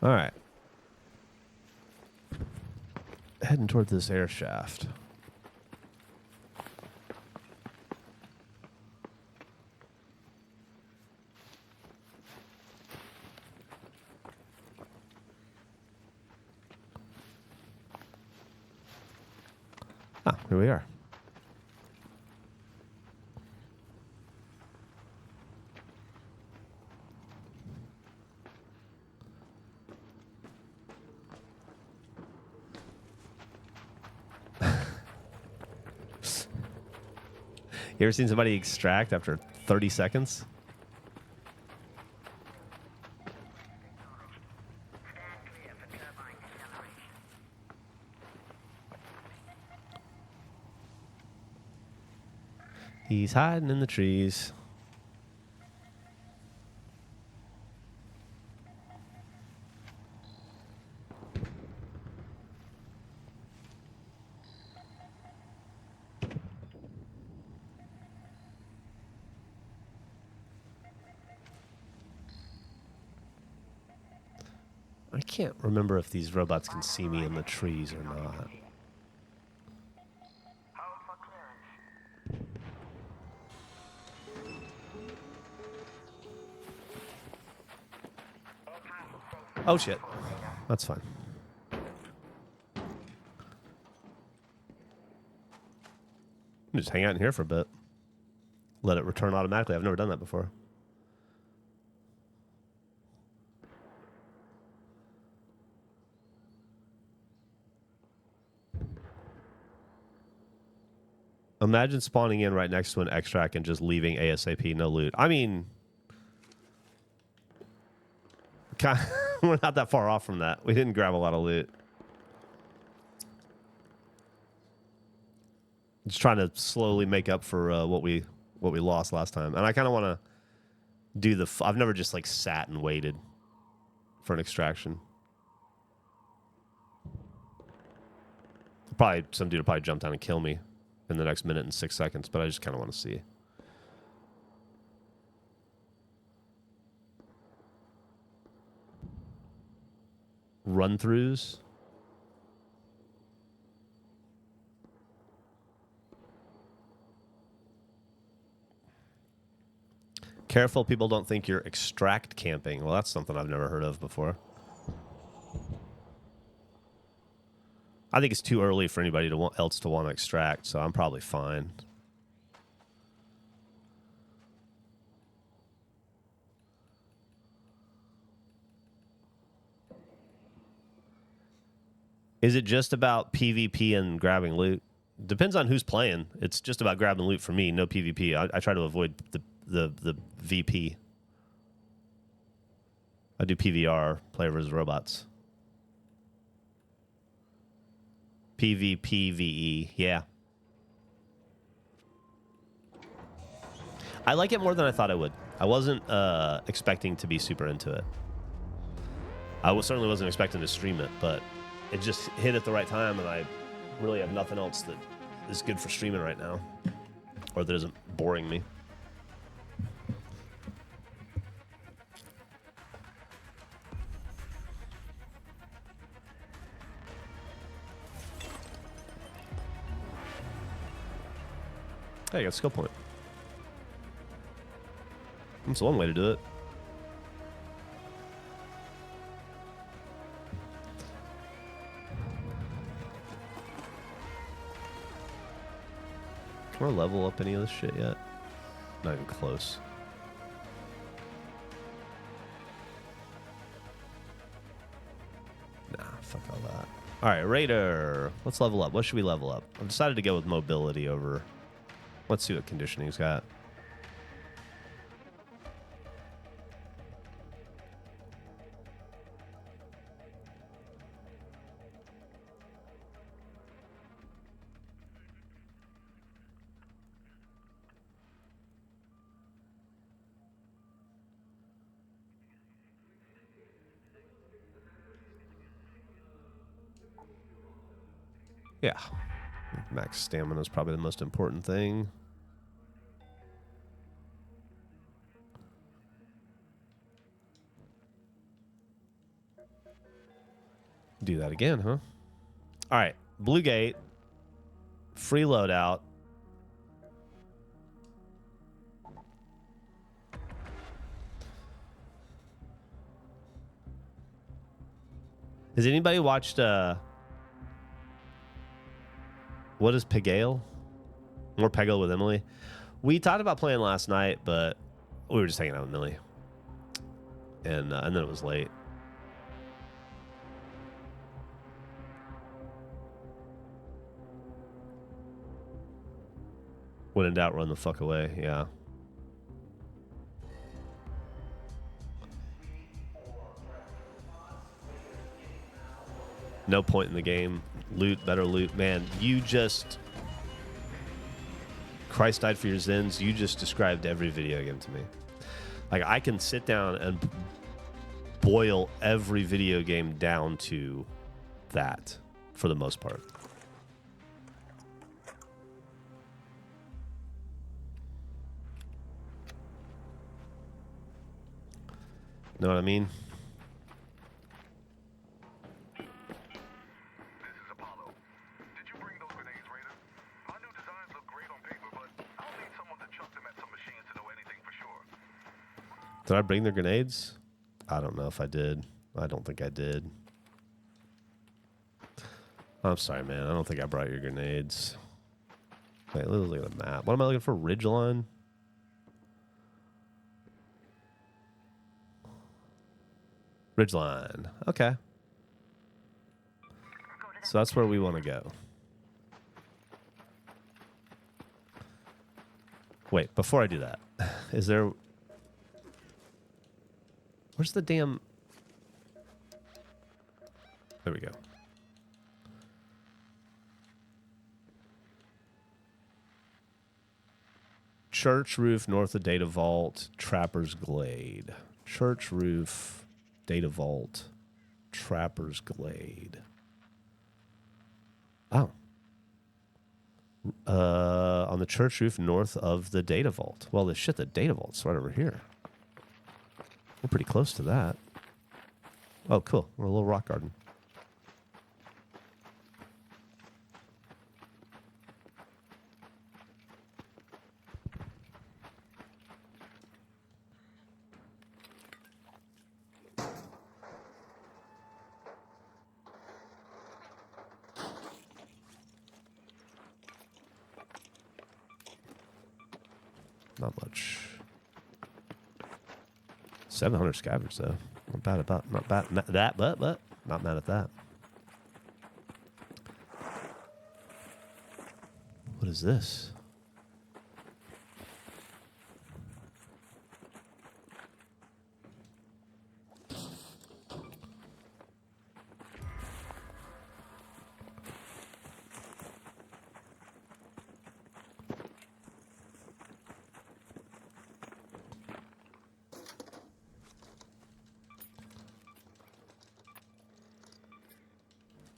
All right. Heading toward this air shaft. Ah, here we are. You ever seen somebody extract after 30 seconds? He's hiding in the trees. I can't remember if these robots can see me in the trees or not. Oh shit. That's fine. Just hang out in here for a bit. Let it return automatically. I've never done that before. Imagine spawning in right next to an extract and just leaving ASAP, no loot. I mean, we're not that far off from that. We didn't grab a lot of loot. Just trying to slowly make up for what we lost last time. And I kind of want to do the... I've never just like sat and waited for an extraction. Probably some dude will probably jump down and kill me in the next minute and 6 seconds, but I just kind of want to see. Run-throughs. Careful, people don't think you're extract camping. Well, that's something I've never heard of before. I think it's too early for anybody else to want to extract, so I'm probably fine. Is it just about PvP and grabbing loot? Depends on who's playing. It's just about grabbing loot for me, no PvP. I try to avoid the VP. I do PVR, player versus robots. PvPVE, yeah. I like it more than I thought I would. I wasn't expecting to be super into it. I certainly wasn't expecting to stream it, but it just hit at the right time, and I really have nothing else that is good for streaming right now, or that isn't boring me. Hey, I got a skill point. That's one way to do it. Can I level up any of this shit yet? Not even close. Nah, fuck all that. Alright, Raider. Let's level up. What should we level up? I've decided to go with mobility over... Let's see what conditioning's got. Yeah. Max stamina is probably the most important thing. Do that again, huh? All right. Blue Gate. Free loadout. Has anybody watched what is Pegale? More Peggle with Emily? We talked about playing last night, but we were just hanging out with Millie. And then it was late. When in doubt, run the fuck away. Yeah. No point in the game. Loot, better loot. Man, you just... Christ died for your sins. You just described every video game to me. Like, I can sit down and boil every video game down to that, for the most part. Know what I mean? Did I bring the grenades? I don't know if I did. I don't think I did. I'm sorry, man. I don't think I brought your grenades. Wait, let's look at the map. What am I looking for? Ridgeline? Ridgeline. Okay. So that's where we want to go. Wait, before I do that, is there... Where's the damn... There we go. Church roof north of Data Vault, Trapper's Glade. Church roof, Data Vault, Trapper's Glade. Oh. On the church roof north of the Data Vault. Well, the Data Vault's right over here. We're pretty close to that. Oh, cool. We're a little rock garden. Not much. 700 scavengers though. Not bad about not bad that, but not mad at that. What is this?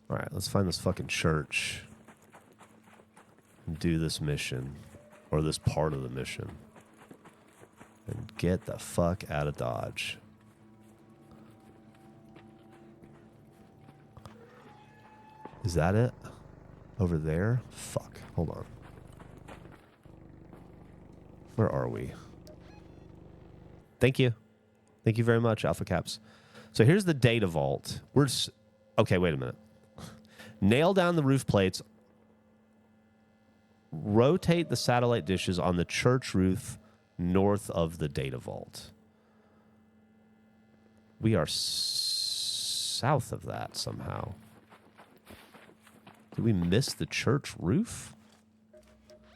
All right, let's find this fucking church and do this mission, or this part of the mission, and get the fuck out of Dodge. Is that it? Over there? Fuck. Hold on. Where are we? Thank you. Thank you very much, Alpha Caps. So here's the data vault. Okay, wait a minute. Nail down the roof plates. Rotate the satellite dishes on the church roof north of the data vault. We are south of that somehow. Did we miss the church roof?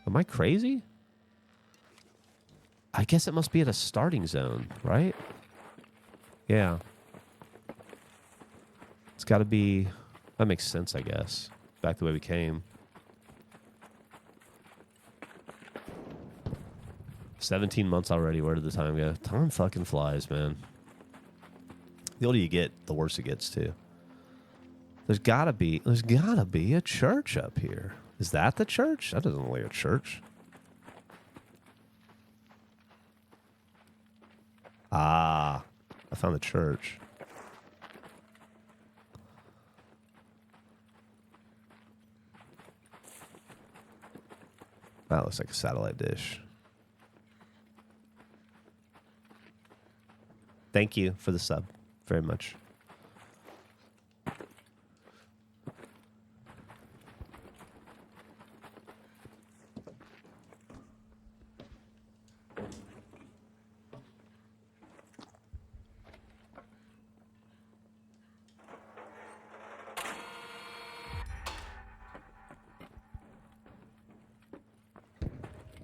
Am I crazy? I guess it must be at a starting zone, right? Yeah. It's got to be... That makes sense, I guess. Back the way we came. 17 months already. Where did the time go? Time fucking flies, man. The older you get, the worse it gets, too. There's gotta be a church up here. Is that the church? That doesn't look like a church. Ah, I found the church. That looks like a satellite dish. Thank you for the sub very much.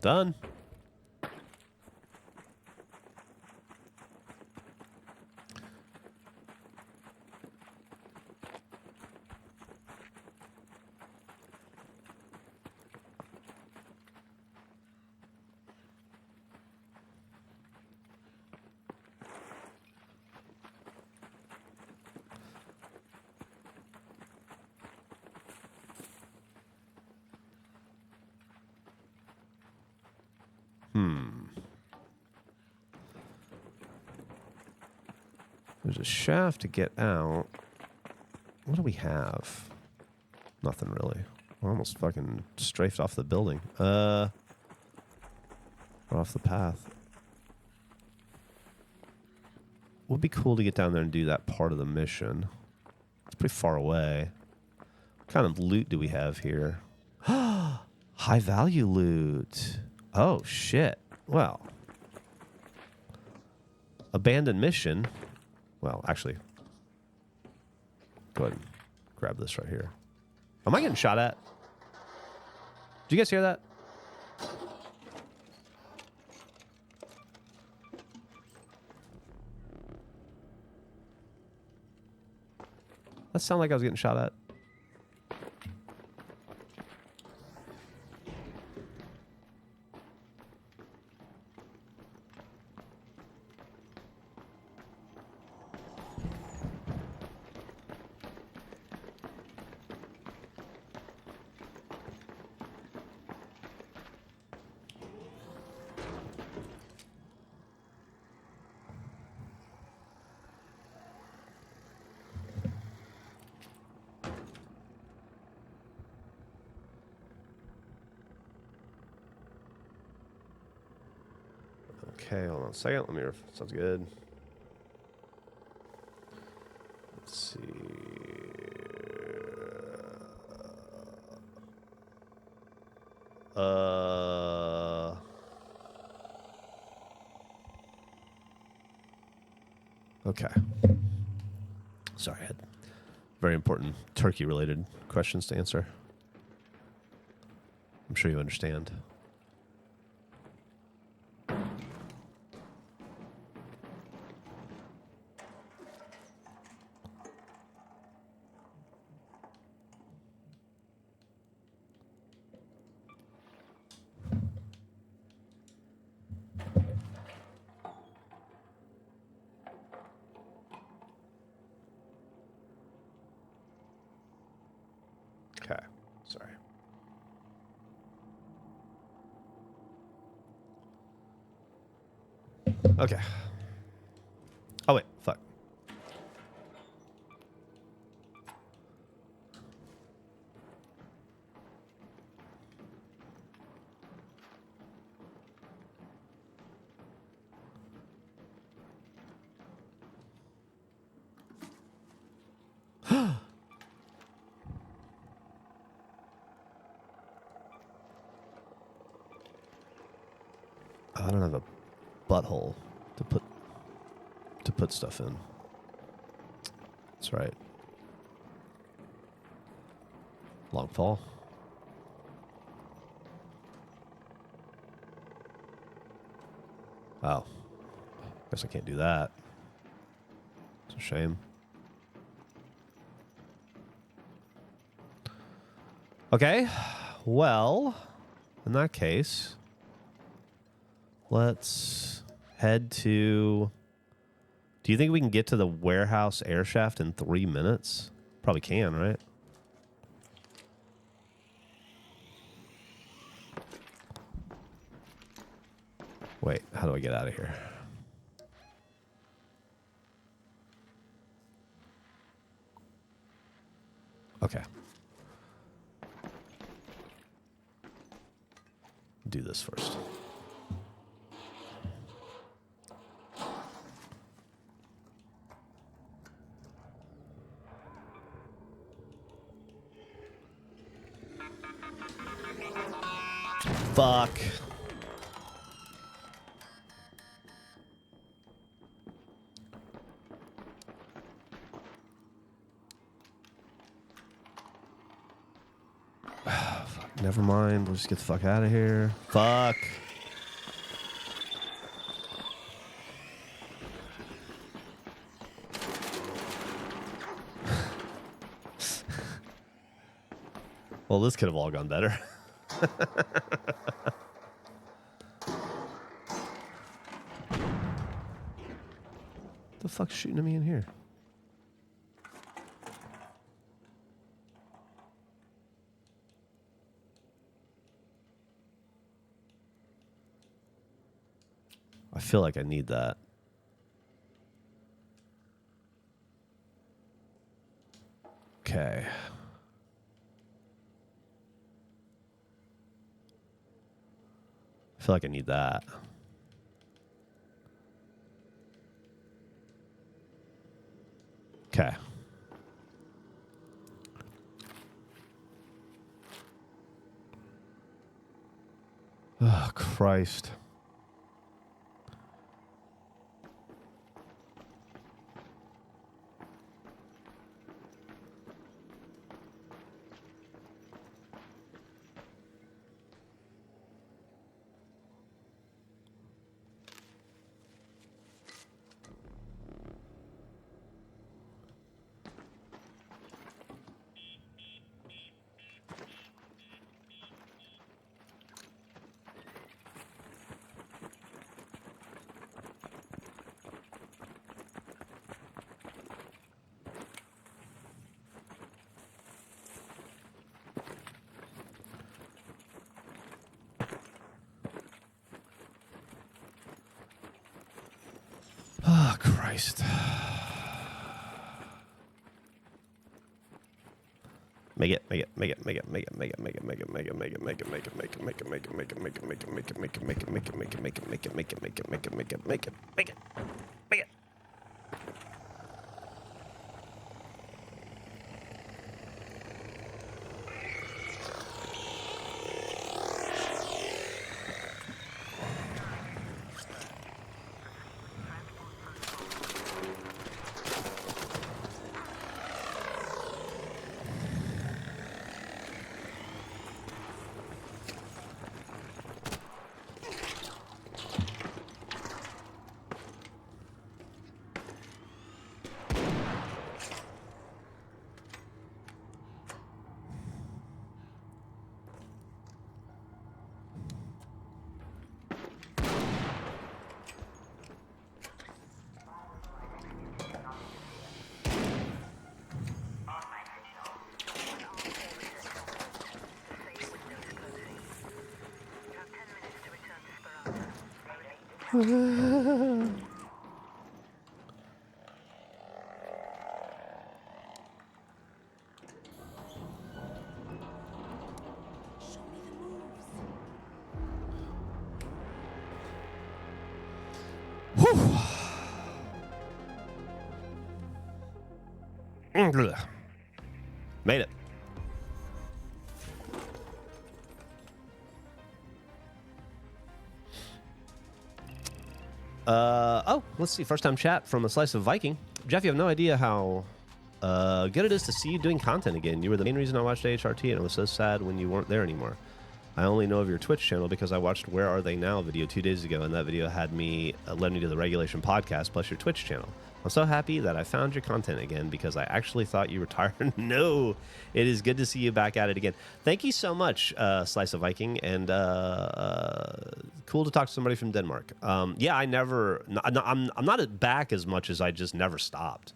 Done. There's a shaft to get out. What do we have? Nothing really. We're almost fucking strafed off the building. We're off the path. would be cool to get down there and do that part of the mission. It's pretty far away. What kind of loot do we have here? High value loot. Oh, shit. Well. Abandoned mission. Well, actually. Go ahead and grab this right here. Am I getting shot at? Did you guys hear that? That sounded like I was getting shot at. Okay, hold on a second. Let me. Sounds good. Let's see. Okay. Sorry, I had very important turkey-related questions to answer. I'm sure you understand. Okay, sorry. Okay. Oh, wait, fuck. I don't have a butthole to put stuff in. That's right. Long fall. Oh. Guess I can't do that. It's a shame. Okay. Well, in that case, let's head to... Do you think we can get to the warehouse air shaft in 3 minutes? Probably can, right? Wait, how do I get out of here? Okay. Do this first. Fuck. Fuck. Never mind. We'll just get the fuck out of here. Fuck. Well, this could have all gone better. The fuck's shooting at me in here? I feel like I need that. Okay. I feel like I need that. Okay. Oh, Christ. Oh, Christ. Make it. Made it. Oh, let's see. First time chat from a slice of Viking. Geoff, you have no idea how good it is to see you doing content again. You were the main reason I watched AHRT, and it was so sad when you weren't there anymore. I only know of your Twitch channel because I watched Where Are They Now video 2 days ago, and that video had me led me to the Regulation podcast plus your Twitch channel. I'm so happy that I found your content again because I actually thought you retired. No, it is good to see you back at it again. Thank you so much, Slice of Viking, and cool to talk to somebody from Denmark. Yeah, I'm not back as much as I just never stopped.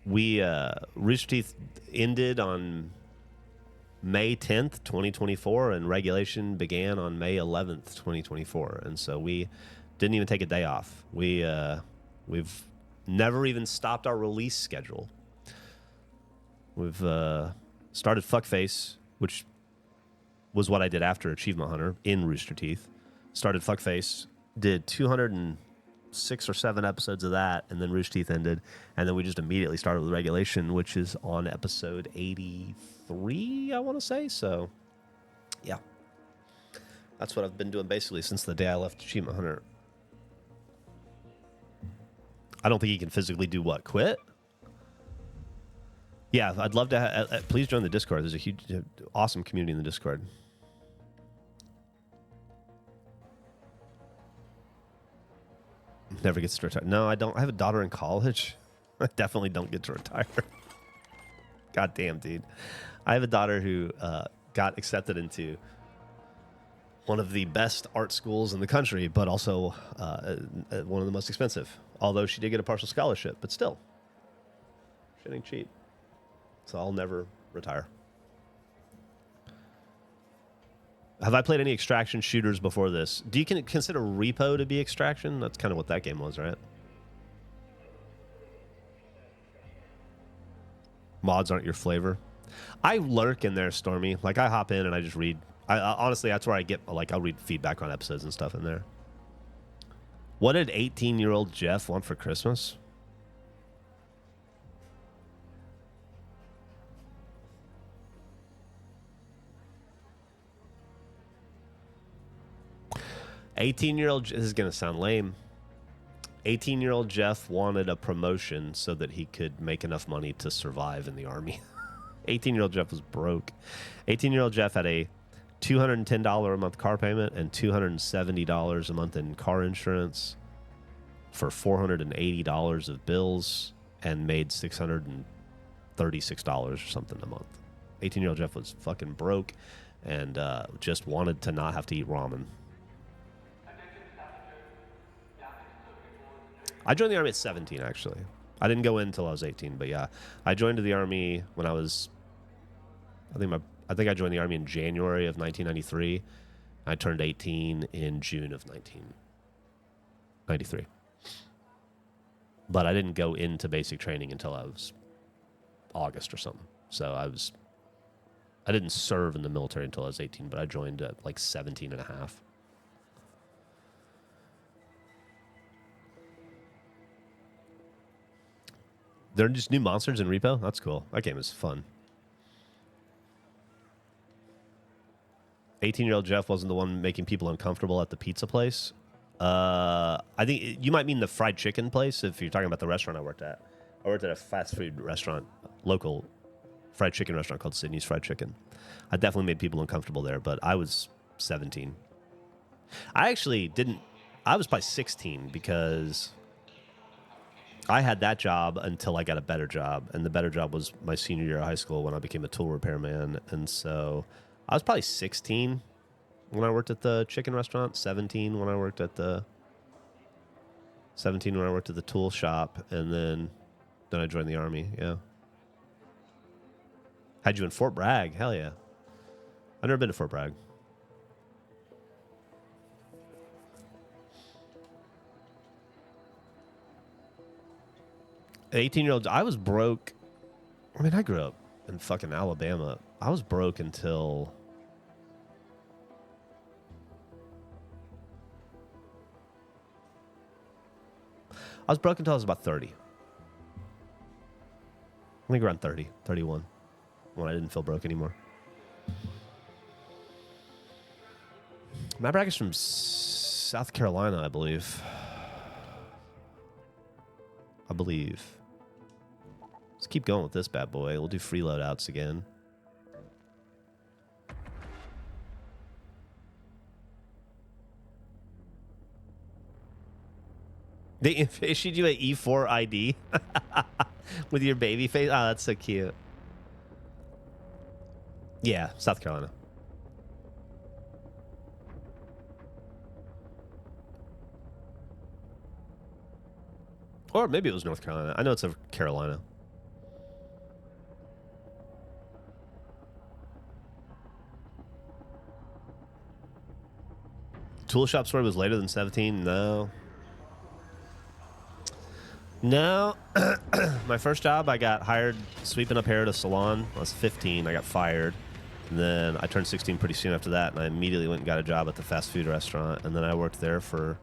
Rooster Teeth ended on May 10th, 2024, and Regulation began on May 11th, 2024, and so we didn't even take a day off. We've never even stopped our release schedule. We've started Fuckface, which was what I did after Achievement Hunter in Rooster Teeth. Started Fuckface, did 206 or 7 episodes of that, and then Rooster Teeth ended, and then we just immediately started with Regulation, which is on episode 83, I want to say. So, yeah. That's what I've been doing basically since the day I left Achievement Hunter. I don't think he can physically do what? Quit? Yeah, I'd love to. Please join the Discord. There's a huge, awesome community in the Discord. Never gets to retire. No, I don't. I have a daughter in college. I definitely don't get to retire. God damn, dude. I have a daughter who got accepted into one of the best art schools in the country, but also one of the most expensive. Although she did get a partial scholarship, but still, shit ain't cheap. So I'll never retire. Have I played any extraction shooters before this? Do you consider Repo to be extraction? That's kind of what that game was, right? Mods aren't your flavor. I lurk in there, Stormy. Like, I hop in and I just read. Honestly, that's where I get, like, I'll read feedback on episodes and stuff in there. What did 18-year-old Geoff want for Christmas? 18-year-old, this is going to sound lame. 18-year-old Geoff wanted a promotion so that he could make enough money to survive in the Army. 18-year-old Geoff was broke. 18-year-old Geoff had a $210 a month car payment and $270 a month in car insurance for $480 of bills and made $636 or something a month. 18-year-old Geoff was fucking broke and just wanted to not have to eat ramen. I joined the Army at 17, actually. I didn't go in until I was 18, but yeah. I joined the Army when I was... I think I joined the Army in January of 1993. I turned 18 in June of 1993. But I didn't go into basic training until I was August or something. So I didn't serve in the military until I was 18, but I joined at like 17 and a half. There are just new monsters in Repo? That's cool. That game is fun. 18-year-old Geoff wasn't the one making people uncomfortable at the pizza place. I think you might mean the fried chicken place if you're talking about the restaurant I worked at. I worked at a fast food restaurant, local fried chicken restaurant called Sydney's Fried Chicken. I definitely made people uncomfortable there, but I was 17. I actually didn't... I was probably 16 because... I had that job until I got a better job, and the better job was my senior year of high school when I became a tool repairman. And so I was probably 16 when I worked at the chicken restaurant, 17 when I worked at the tool shop, and then I joined the Army. Yeah, had you in Fort Bragg? Hell yeah, I've never been to Fort Bragg. 18-year-old, I was broke. I mean, I grew up in fucking Alabama. I was broke until... I was about 30. I think around 30, 31, when I didn't feel broke anymore. Matt Bragg is from South Carolina, I believe. Let's keep going with this bad boy. We'll do free loadouts again. They issued you an E4 ID with your baby face. Oh, that's so cute. Yeah, South Carolina. Or maybe it was North Carolina. I know it's a Carolina. Tool shop story was later than 17? No. No. My first job, I got hired sweeping up hair at a salon. I was 15. I got fired. And then I turned 16 pretty soon after that, and I immediately went and got a job at the fast food restaurant. And then I worked there for,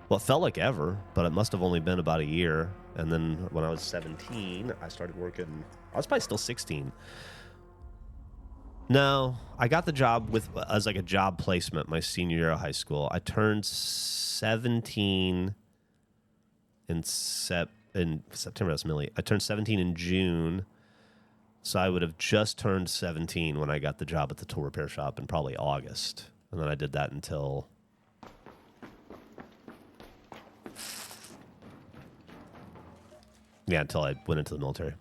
well, it felt like ever, but it must have only been about a year. And then when I was 17, I started working. I was probably still 16. No, I got the job as like a job placement my senior year of high school. I turned 17 in September. That's Millie. I turned 17 in June, so I would have just turned 17 when I got the job at the tool repair shop in probably August. And then I did that until... yeah, until I went into the military.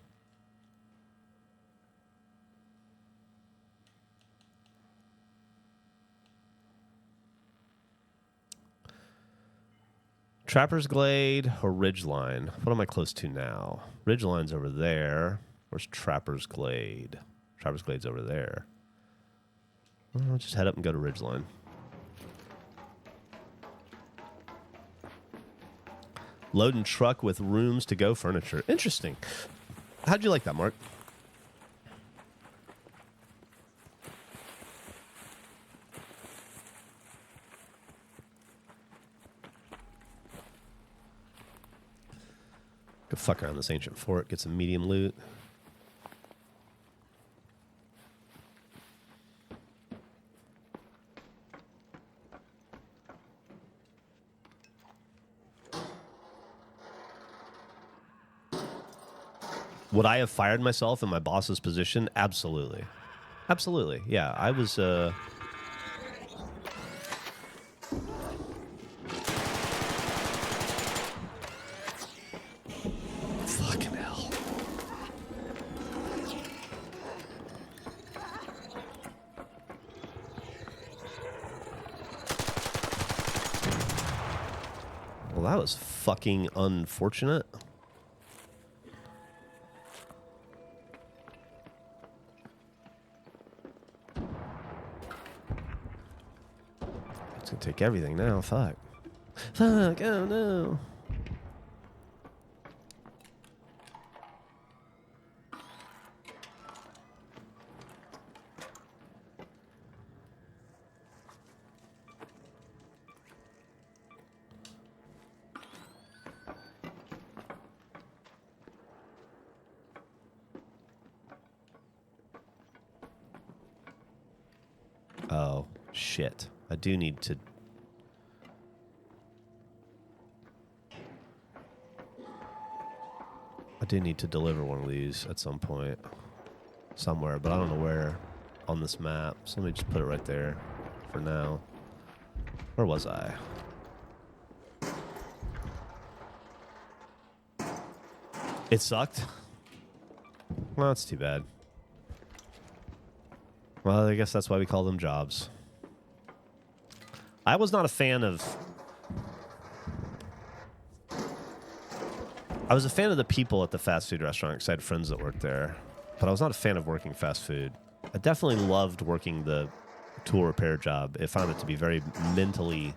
Trapper's Glade or Ridgeline? What am I close to now? Ridgeline's over there. Where's Trapper's Glade? Trapper's Glade's over there. I'll just head up and go to Ridgeline. Loading truck with rooms to go furniture. Interesting. How'd you like that, Mark? Go fuck around this ancient fort, get some medium loot. Would I have fired myself in my boss's position? Absolutely. Absolutely. Yeah, I was fucking hell. Well, that was fucking unfortunate. It's gonna take everything now. Fuck. Fuck. Oh no. Oh, shit. I do need to... I do need to deliver one of these at some point. Somewhere, but I don't know where on this map. So let me just put it right there for now. Where was I? It sucked? Well, that's too bad. Well, I guess that's why we call them jobs. I was not a fan of... I was a fan of the people at the fast food restaurant because I had friends that worked there. But I was not a fan of working fast food. I definitely loved working the tool repair job. I found it to be very mentally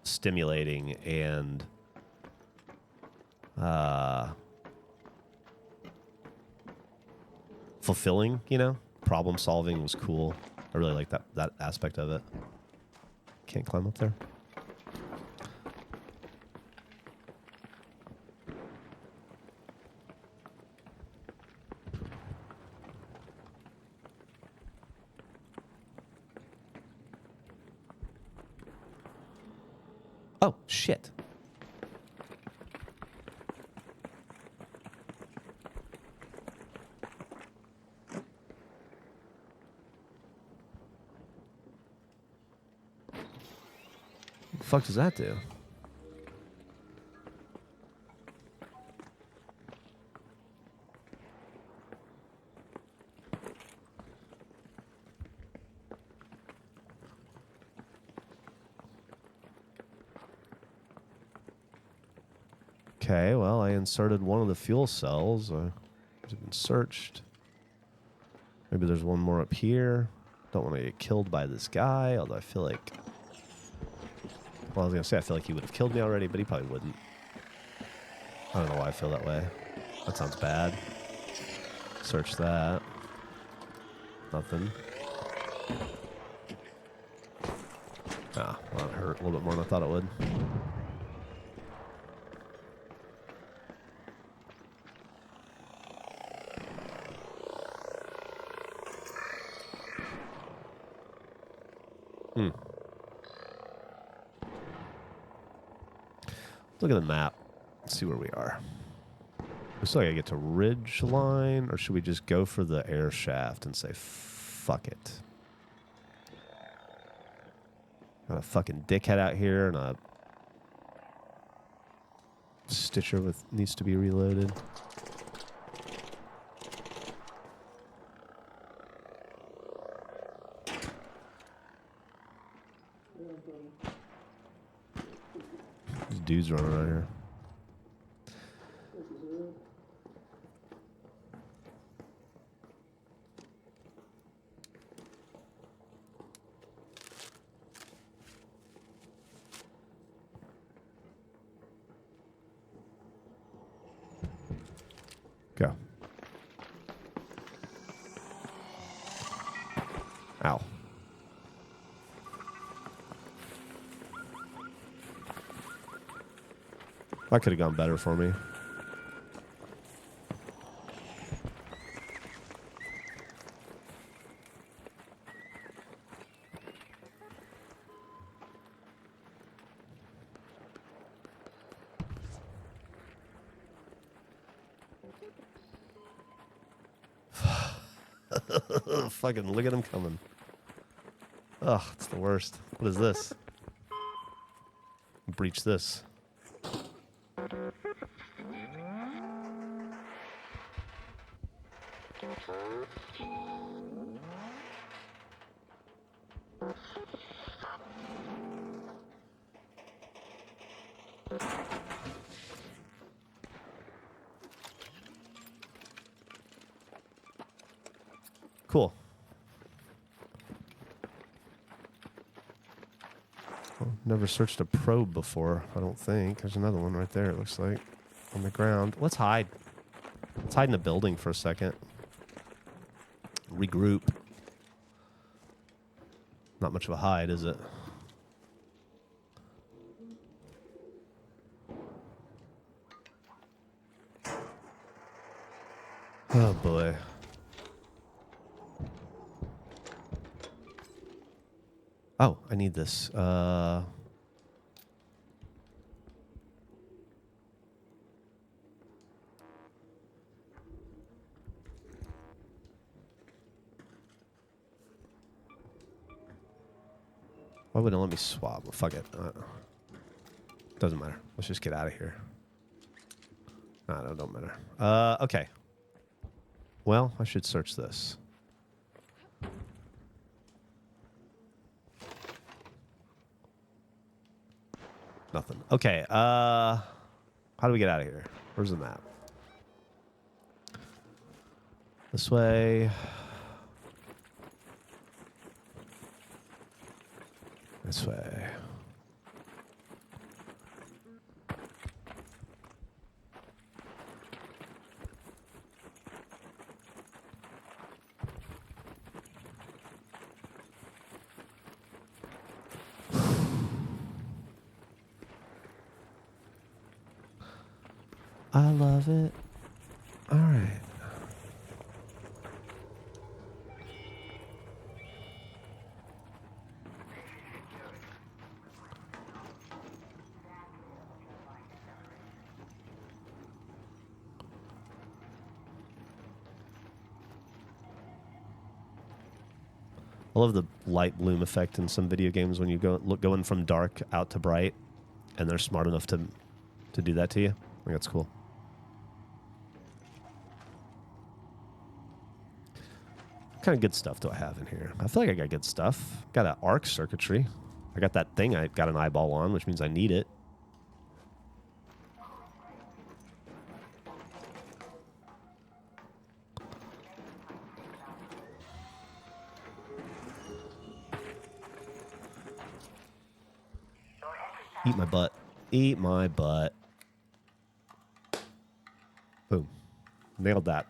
stimulating and... fulfilling, you know? Problem solving was cool. I really like that aspect of it. Can't climb up there. Oh, shit. What the fuck does that do? Okay, well, I inserted one of the fuel cells. It's been searched. Maybe there's one more up here. Don't want to get killed by this guy, although I feel like... Well, I was going to say I feel like he would have killed me already, but he probably wouldn't. I don't know why I feel that way. That sounds bad. Search that. Nothing. Ah, well, that hurt a little bit more than I thought it would. Look at the map. Let's see where we are. We still gotta get to Ridge Line, or should we just go for the air shaft and say, fuck it? Got a fucking dickhead out here and a Stitcher with needs to be reloaded. These dudes running around here. Go. Ow. That could have gone better for me. Fucking look at him coming. Ugh, it's the worst. What is this? Breach this. Cool. Well, never searched a probe before, I don't think. There's another one right there, it looks like. On the ground. Let's hide. Let's hide in a building for a second. Regroup. Not much of a hide, is it? Oh boy. Oh, I need this. Why wouldn't it let me swap? Well, fuck it. Doesn't matter. Let's just get out of here. No, don't matter. Okay. Well, I should search this. Nothing. Okay. How do we get out of here? Where's the map? This way. This way. I love it. All right. I love the light bloom effect in some video games when you going from dark out to bright, and they're smart enough to do that to you. I think that's cool. What kind of good stuff do I have in here? I feel like I got good stuff. Got an arc circuitry. I got that thing I got an eyeball on, which means I need it. Eat my butt. Eat my butt. Boom. Nailed that.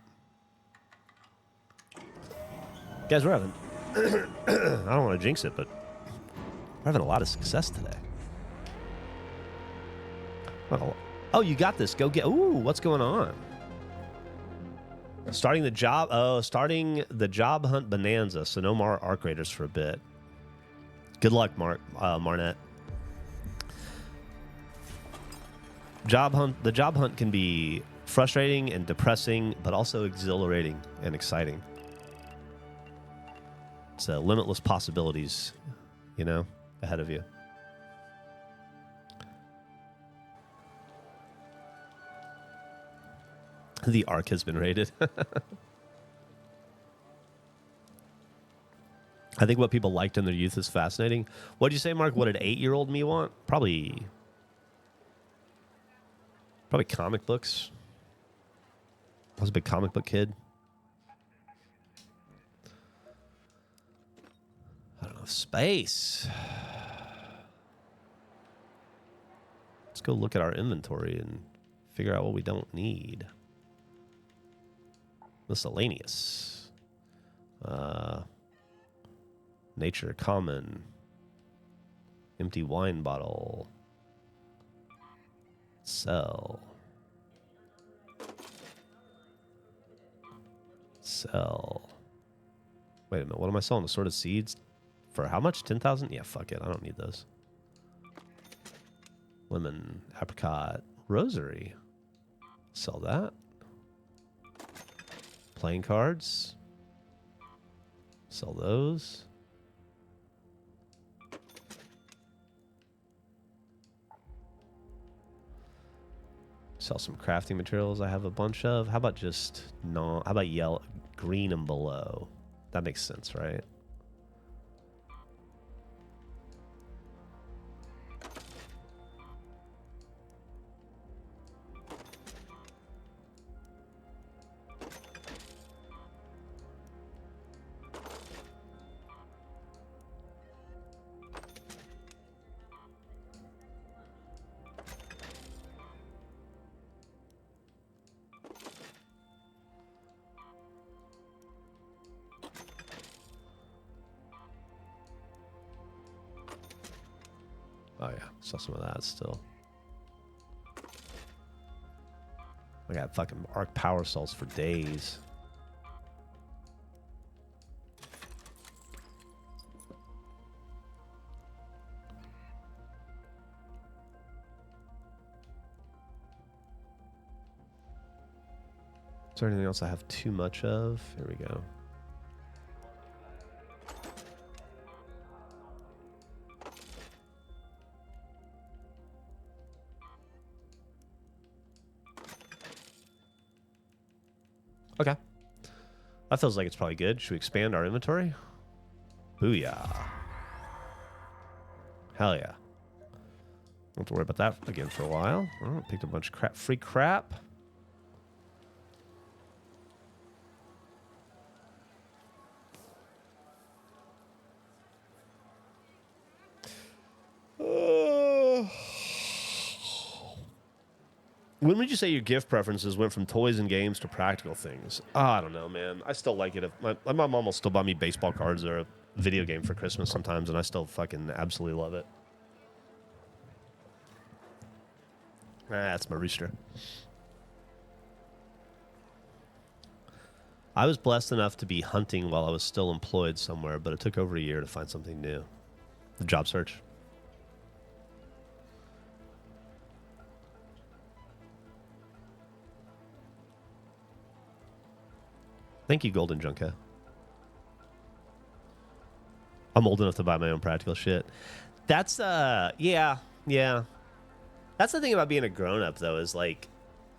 Guys, we're having... I don't want to jinx it, but we're having a lot of success today. Oh, you got this. Go get... Ooh, what's going on? Starting the job... Oh, starting the job hunt bonanza, so no more arc raiders for a bit. Good luck, Marnette. The job hunt can be frustrating and depressing, but also exhilarating and exciting. It's limitless possibilities, you know, ahead of you. The arc has been raided. I think what people liked in their youth is fascinating. What did you say, Mark? What did 8-year-old me want? Probably comic books. I was a big comic book kid. I don't know. Space. Let's go look at our inventory and figure out what we don't need. Miscellaneous. Nature, common. Empty wine bottle. Sell. Sell. Wait a minute. What am I selling? Assorted seeds? For how much? 10,000? Yeah, fuck it. I don't need those. Lemon, apricot, rosary. Sell that. Playing cards. Sell those. Sell some crafting materials I have a bunch of. How about just no? How about yellow, green and below? That makes sense, right? Oh yeah, saw some of that still. I got fucking arc power cells for days. Is there anything else I have too much of? Here we go. Okay. That feels like it's probably good. Should we expand our inventory? Booyah. Hell yeah. Don't have to worry about that again for a while. Oh, picked a bunch of free crap. When would you say your gift preferences went from toys and games to practical things? Oh, I don't know, man. I still like it. If my mom will still buy me baseball cards or a video game for Christmas sometimes, and I still fucking absolutely love it. That's my rooster. I was blessed enough to be hunting while I was still employed somewhere, but it took over a year to find something new. The job search. Thank you, Golden Junka. I'm old enough to buy my own practical shit. That's, yeah. That's the thing about being a grown-up, though, is, like,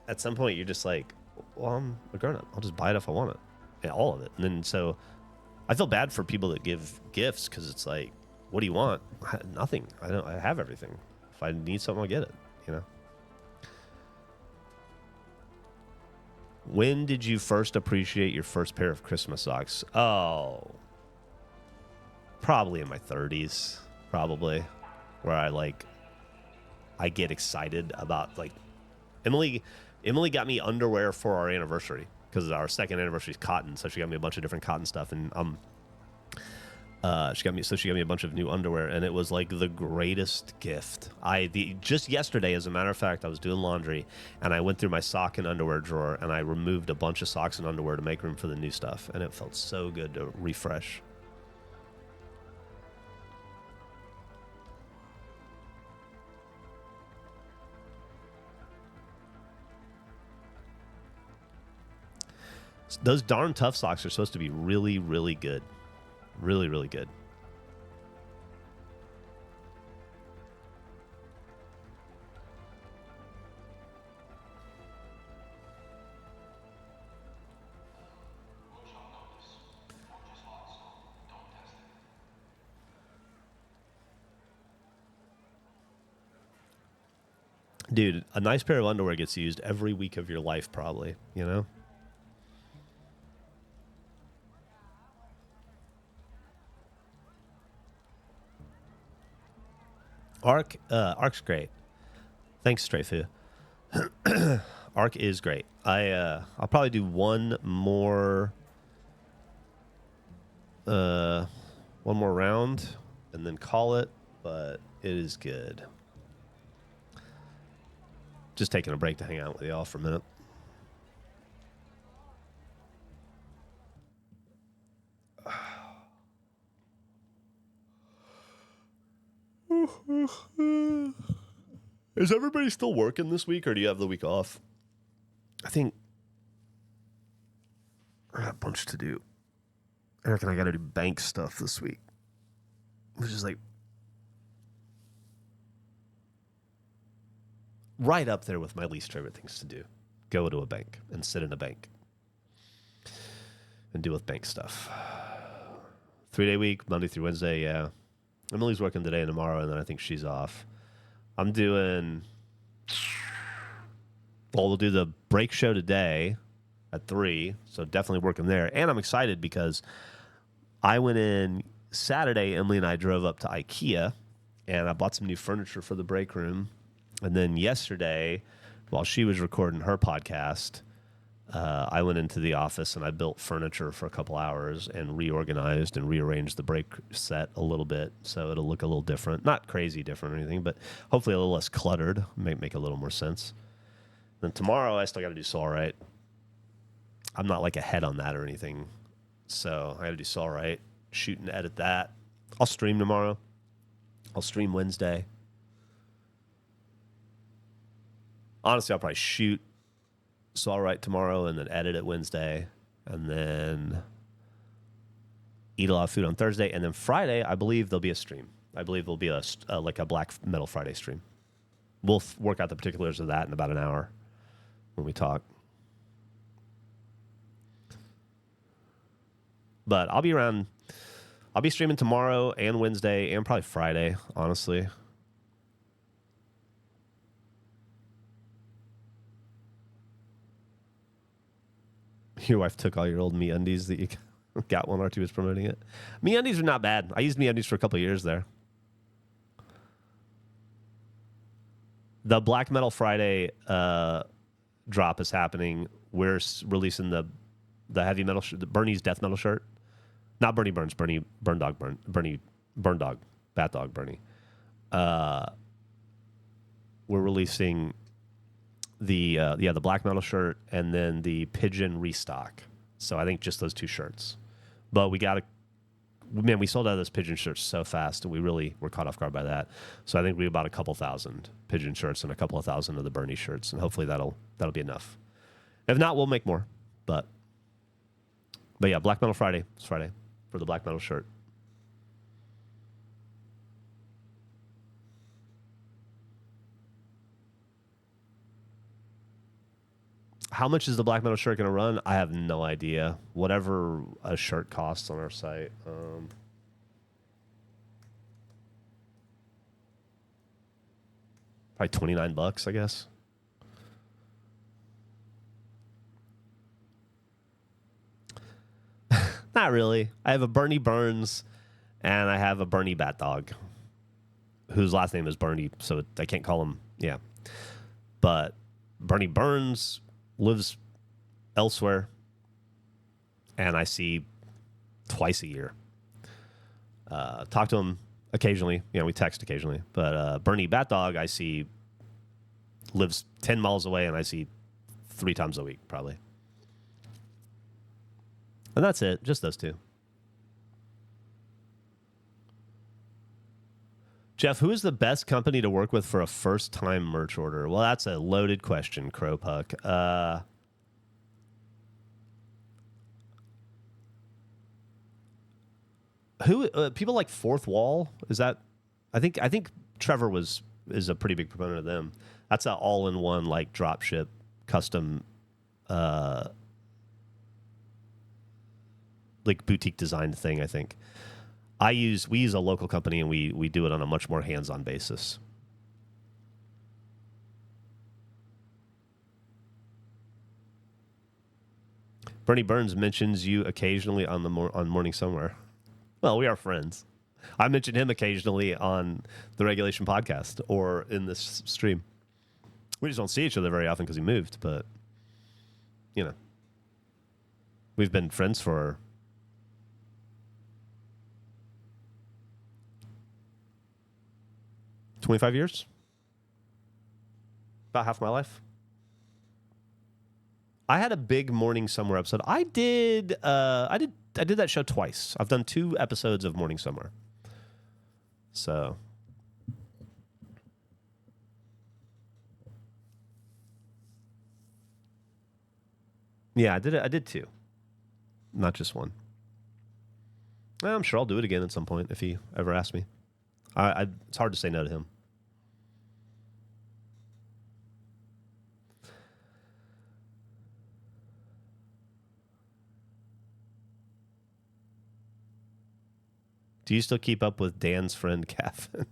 at some point you're just like, well, I'm a grown-up. I'll just buy it if I want it. Yeah, all of it. And then, so, I feel bad for people that give gifts, because it's like, what do you want? Nothing. I have everything. If I need something, I'll get it, you know? When did you first appreciate your first pair of Christmas socks? Oh, probably in my 30s, probably, where I get excited about, like, Emily got me underwear for our anniversary because our second anniversary is cotton, so she got me a bunch of different cotton stuff, and she got me a bunch of new underwear, and it was like the greatest gift. Just yesterday, as a matter of fact, I was doing laundry, and I went through my sock and underwear drawer, and I removed a bunch of socks and underwear to make room for the new stuff, and it felt so good to refresh. Those darn tough socks are supposed to be really, really good. Really, really good. Dude, a nice pair of underwear gets used every week of your life, probably, you know? Arc's great. Thanks, Strayfu. Arc is great. I'll probably do one more round and then call it, but it is good. Just taking a break to hang out with y'all for a minute. Is everybody still working this week, or do you have the week off? I think I got a bunch to do. Eric and I got to do bank stuff this week, which is like right up there with my least favorite things to do. Go to a bank and sit in a bank and deal with bank stuff. 3-day week, Monday through Wednesday, yeah. Emily's working today and tomorrow, and then I think she's off. I'm doing... Well, we'll do the break show today at 3, so definitely working there. And I'm excited because I went in Saturday, Emily and I drove up to IKEA, and I bought some new furniture for the break room. And then yesterday, while she was recording her podcast, I went into the office and I built furniture for a couple hours and reorganized and rearranged the break set a little bit so it'll look a little different. Not crazy different or anything, but hopefully a little less cluttered, make a little more sense. Then tomorrow, I still got to do Soul Right. I'm not like ahead on that or anything, so I got to do Soul Right, shoot and edit that. I'll stream tomorrow. I'll stream Wednesday. Honestly, I'll probably shoot Soul Right tomorrow and then edit it Wednesday, and then eat a lot of food on Thursday, and then Friday, I believe there'll be a stream. I believe there'll be like a Black Metal Friday stream. We'll work out the particulars of that in about an hour when we talk. But I'll be around. I'll be streaming tomorrow and Wednesday and probably Friday, honestly. Your wife took all your old MeUndies that you got when R2 was promoting it. MeUndies are not bad. I used MeUndies for a couple of years there. The Black Metal Friday drop is happening. We're releasing the heavy metal, Bernie's death metal shirt. Not Bernie Burns, Bernie Burn Dog, Bernie Burn Dog, Bat Dog Bernie. We're releasing the black metal shirt and then the pigeon restock. So I think just those 2 shirts. But we sold out of those pigeon shirts so fast, and we really were caught off guard by that. So I think we bought a couple thousand pigeon shirts and a couple of thousand of the Bernie shirts, and hopefully that'll be enough. If not, we'll make more. But yeah, Black Metal Friday. It's Friday for the black metal shirt. How much is the black metal shirt going to run? I have no idea. Whatever a shirt costs on our site. Probably $29, I guess. Not really. I have a Bernie Burns and I have a Bernie Bat Dog, whose last name is Bernie, so I can't call him. Yeah. But Bernie Burns lives elsewhere, and I see twice a year. Talk to him occasionally. We text occasionally. But Bernie Bat Dog, I see, lives 10 miles away, and I see 3 times a week, probably. And that's it. Just those 2. Geoff, who is the best company to work with for a first-time merch order? Well, that's a loaded question, Crowpuck. People like Fourth Wall? Is that? I think Trevor is a pretty big proponent of them. That's an all-in-one like dropship custom, like boutique designed thing. I think. We use a local company, and we do it on a much more hands-on basis. Bernie Burns mentions you occasionally on Morning Somewhere. Well, we are friends. I mention him occasionally on the Regulation Podcast or in this stream. We just don't see each other very often because he moved, but we've been friends for 25 years. About half my life. I had a big Morning Somewhere episode. I did that show twice. I've done 2 episodes of Morning Somewhere. So yeah, I did 2. not just one. I'm sure I'll do it again at some point if he ever asks me. It's hard to say no to him. Do you still keep up with Dan's friend, Kevin?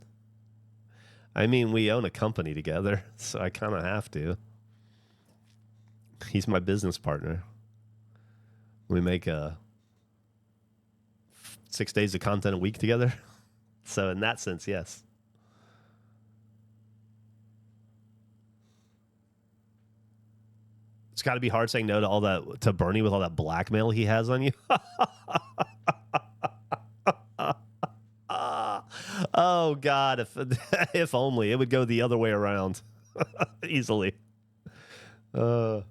I mean, we own a company together, so I kind of have to. He's my business partner. We make 6 days of content a week together. So in that sense, yes. It's got to be hard saying no to all that, to Bernie with all that blackmail he has on you. Oh God, if only it would go the other way around easily. Videos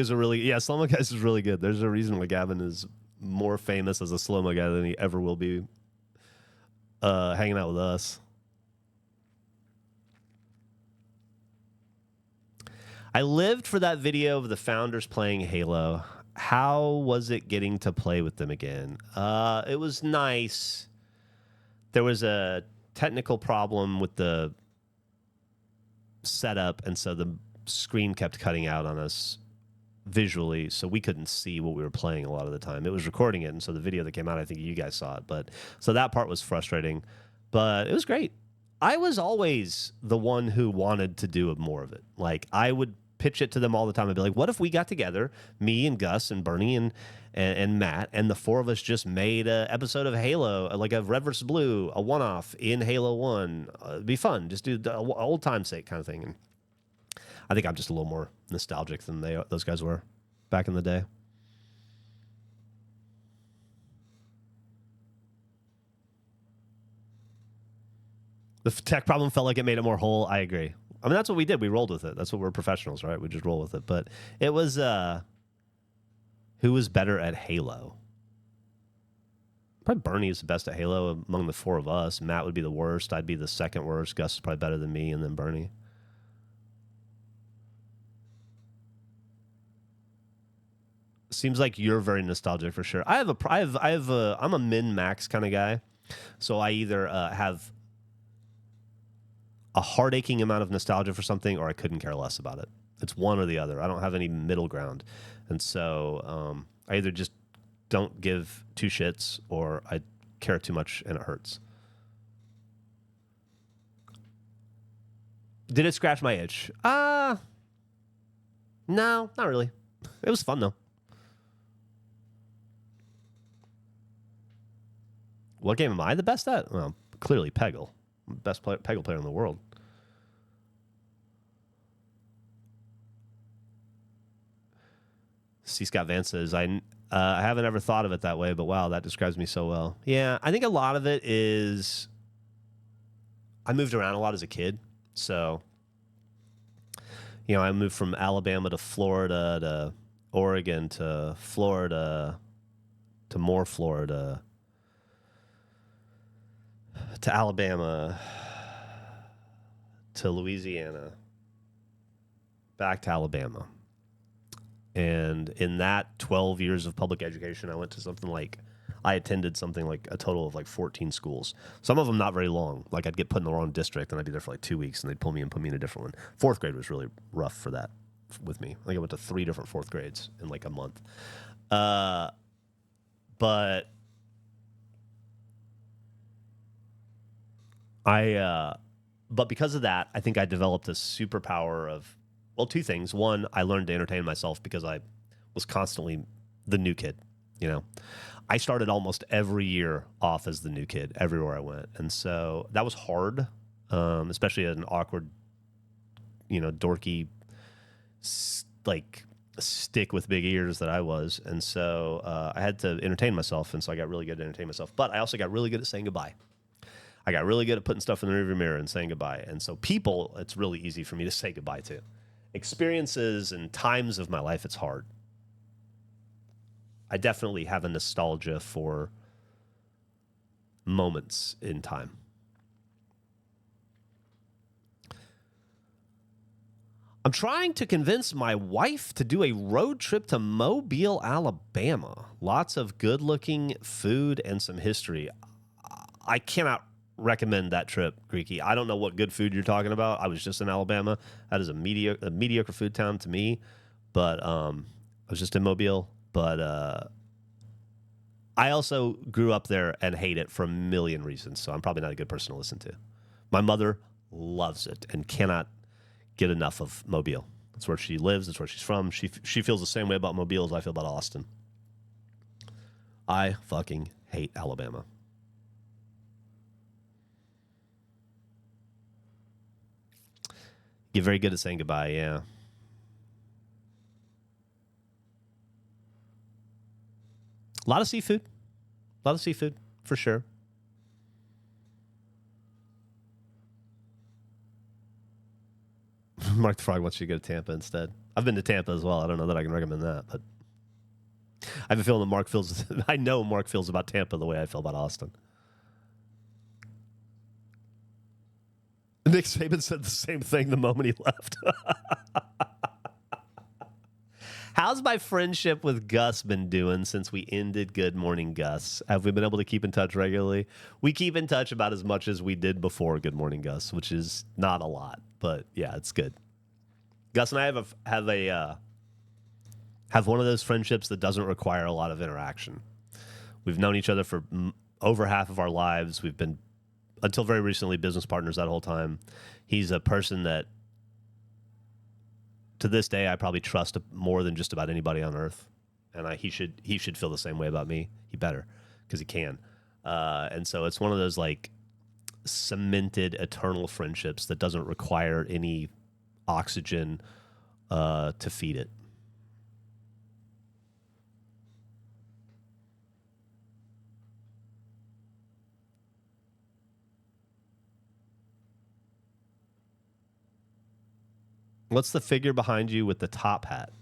are really, yeah, slow-mo guys is really good. There's a reason why Gavin is more famous as a slow-mo guy than he ever will be hanging out with us. I lived for that video of the founders playing Halo. How was it getting to play with them again? It was nice. There was a technical problem with the setup, and so the screen kept cutting out on us visually, so we couldn't see what we were playing a lot of the time. It was recording it, and so the video that came out, I think you guys saw it. But so that part was frustrating, but it was great. I was always the one who wanted to do more of it. Like, I would pitch it to them all the time. I'd be like, what if we got together, me and Gus and Bernie and Matt, and the four of us just made an episode of Halo, like a Red vs. Blue, a one-off in Halo 1. It'd be fun. Just do the old time's sake kind of thing. And I think I'm just a little more nostalgic than those guys were back in the day. The tech problem felt like it made it more whole. I agree. I mean, that's what we did. We rolled with it. That's what we're professionals, right? We just roll with it. But it was, who was better at Halo? Probably Bernie is the best at Halo among the four of us. Matt would be the worst. I'd be the second worst. Gus is probably better than me, and then Bernie. Seems like you're very nostalgic for sure. I'm a min-max kind of guy. So I either have a heart-aching amount of nostalgia for something, or I couldn't care less about it. It's one or the other. I don't have any middle ground. And so I either just don't give two shits, or I care too much and it hurts. Did it scratch my itch? No, not really. It was fun, though. What game am I the best at? Well, clearly Peggle. Best Peggle player in the world. C. Scott Vance says, I haven't ever thought of it that way, but wow, that describes me so well. Yeah, I think a lot of it is I moved around a lot as a kid. So, I moved from Alabama to Florida to Oregon to Florida to more Florida to Alabama to Louisiana back to Alabama. And in that 12 years of public education, I attended something like a total of like 14 schools. Some of them not very long. Like, I'd get put in the wrong district and I'd be there for like 2 weeks and they'd pull me and put me in a different one. Fourth grade was really rough for that with me. I think I went to 3 different fourth grades in like a month. But because of that, I think I developed a superpower of, well, two things. One, I learned to entertain myself because I was constantly the new kid, I started almost every year off as the new kid everywhere I went. And so that was hard, especially an awkward, dorky, like stick with big ears that I was. And so I had to entertain myself. And so I got really good at entertaining myself. But I also got really good at saying goodbye. I got really good at putting stuff in the rearview mirror and saying goodbye. And so people, it's really easy for me to say goodbye to. Experiences and times of my life, it's hard. I definitely have a nostalgia for moments in time. I'm trying to convince my wife to do a road trip to Mobile, Alabama. Lots of good-looking food and some history. I cannot recommend that trip, Greeky. I don't know what good food you're talking about. I was just in Alabama. That is a mediocre food town to me. But I was just in Mobile. But I also grew up there and hate it for a million reasons. So I'm probably not a good person to listen to. My mother loves it and cannot get enough of Mobile. That's where she lives. That's where she's from. She feels the same way about Mobile as I feel about Austin. I fucking hate Alabama. You're very good at saying goodbye, yeah. A lot of seafood. A lot of seafood, for sure. Mark the Frog wants you to go to Tampa instead. I've been to Tampa as well. I don't know that I can recommend that, but I have a feeling that Mark feels... I know Mark feels about Tampa the way I feel about Austin. Nick Saban said the same thing the moment he left. How's my friendship with Gus been doing since we ended Good Morning Gus? Have we been able to keep in touch regularly? We keep in touch about as much as we did before Good Morning Gus, which is not a lot, but yeah, it's good. Gus and I have one of those friendships that doesn't require a lot of interaction. We've known each other for over half of our lives. We've been, until very recently, business partners that whole time. He's a person that, to this day, I probably trust more than just about anybody on earth, and he should feel the same way about me. He better, because he can. And so it's one of those like cemented eternal friendships that doesn't require any oxygen to feed it. What's the figure behind you with the top hat?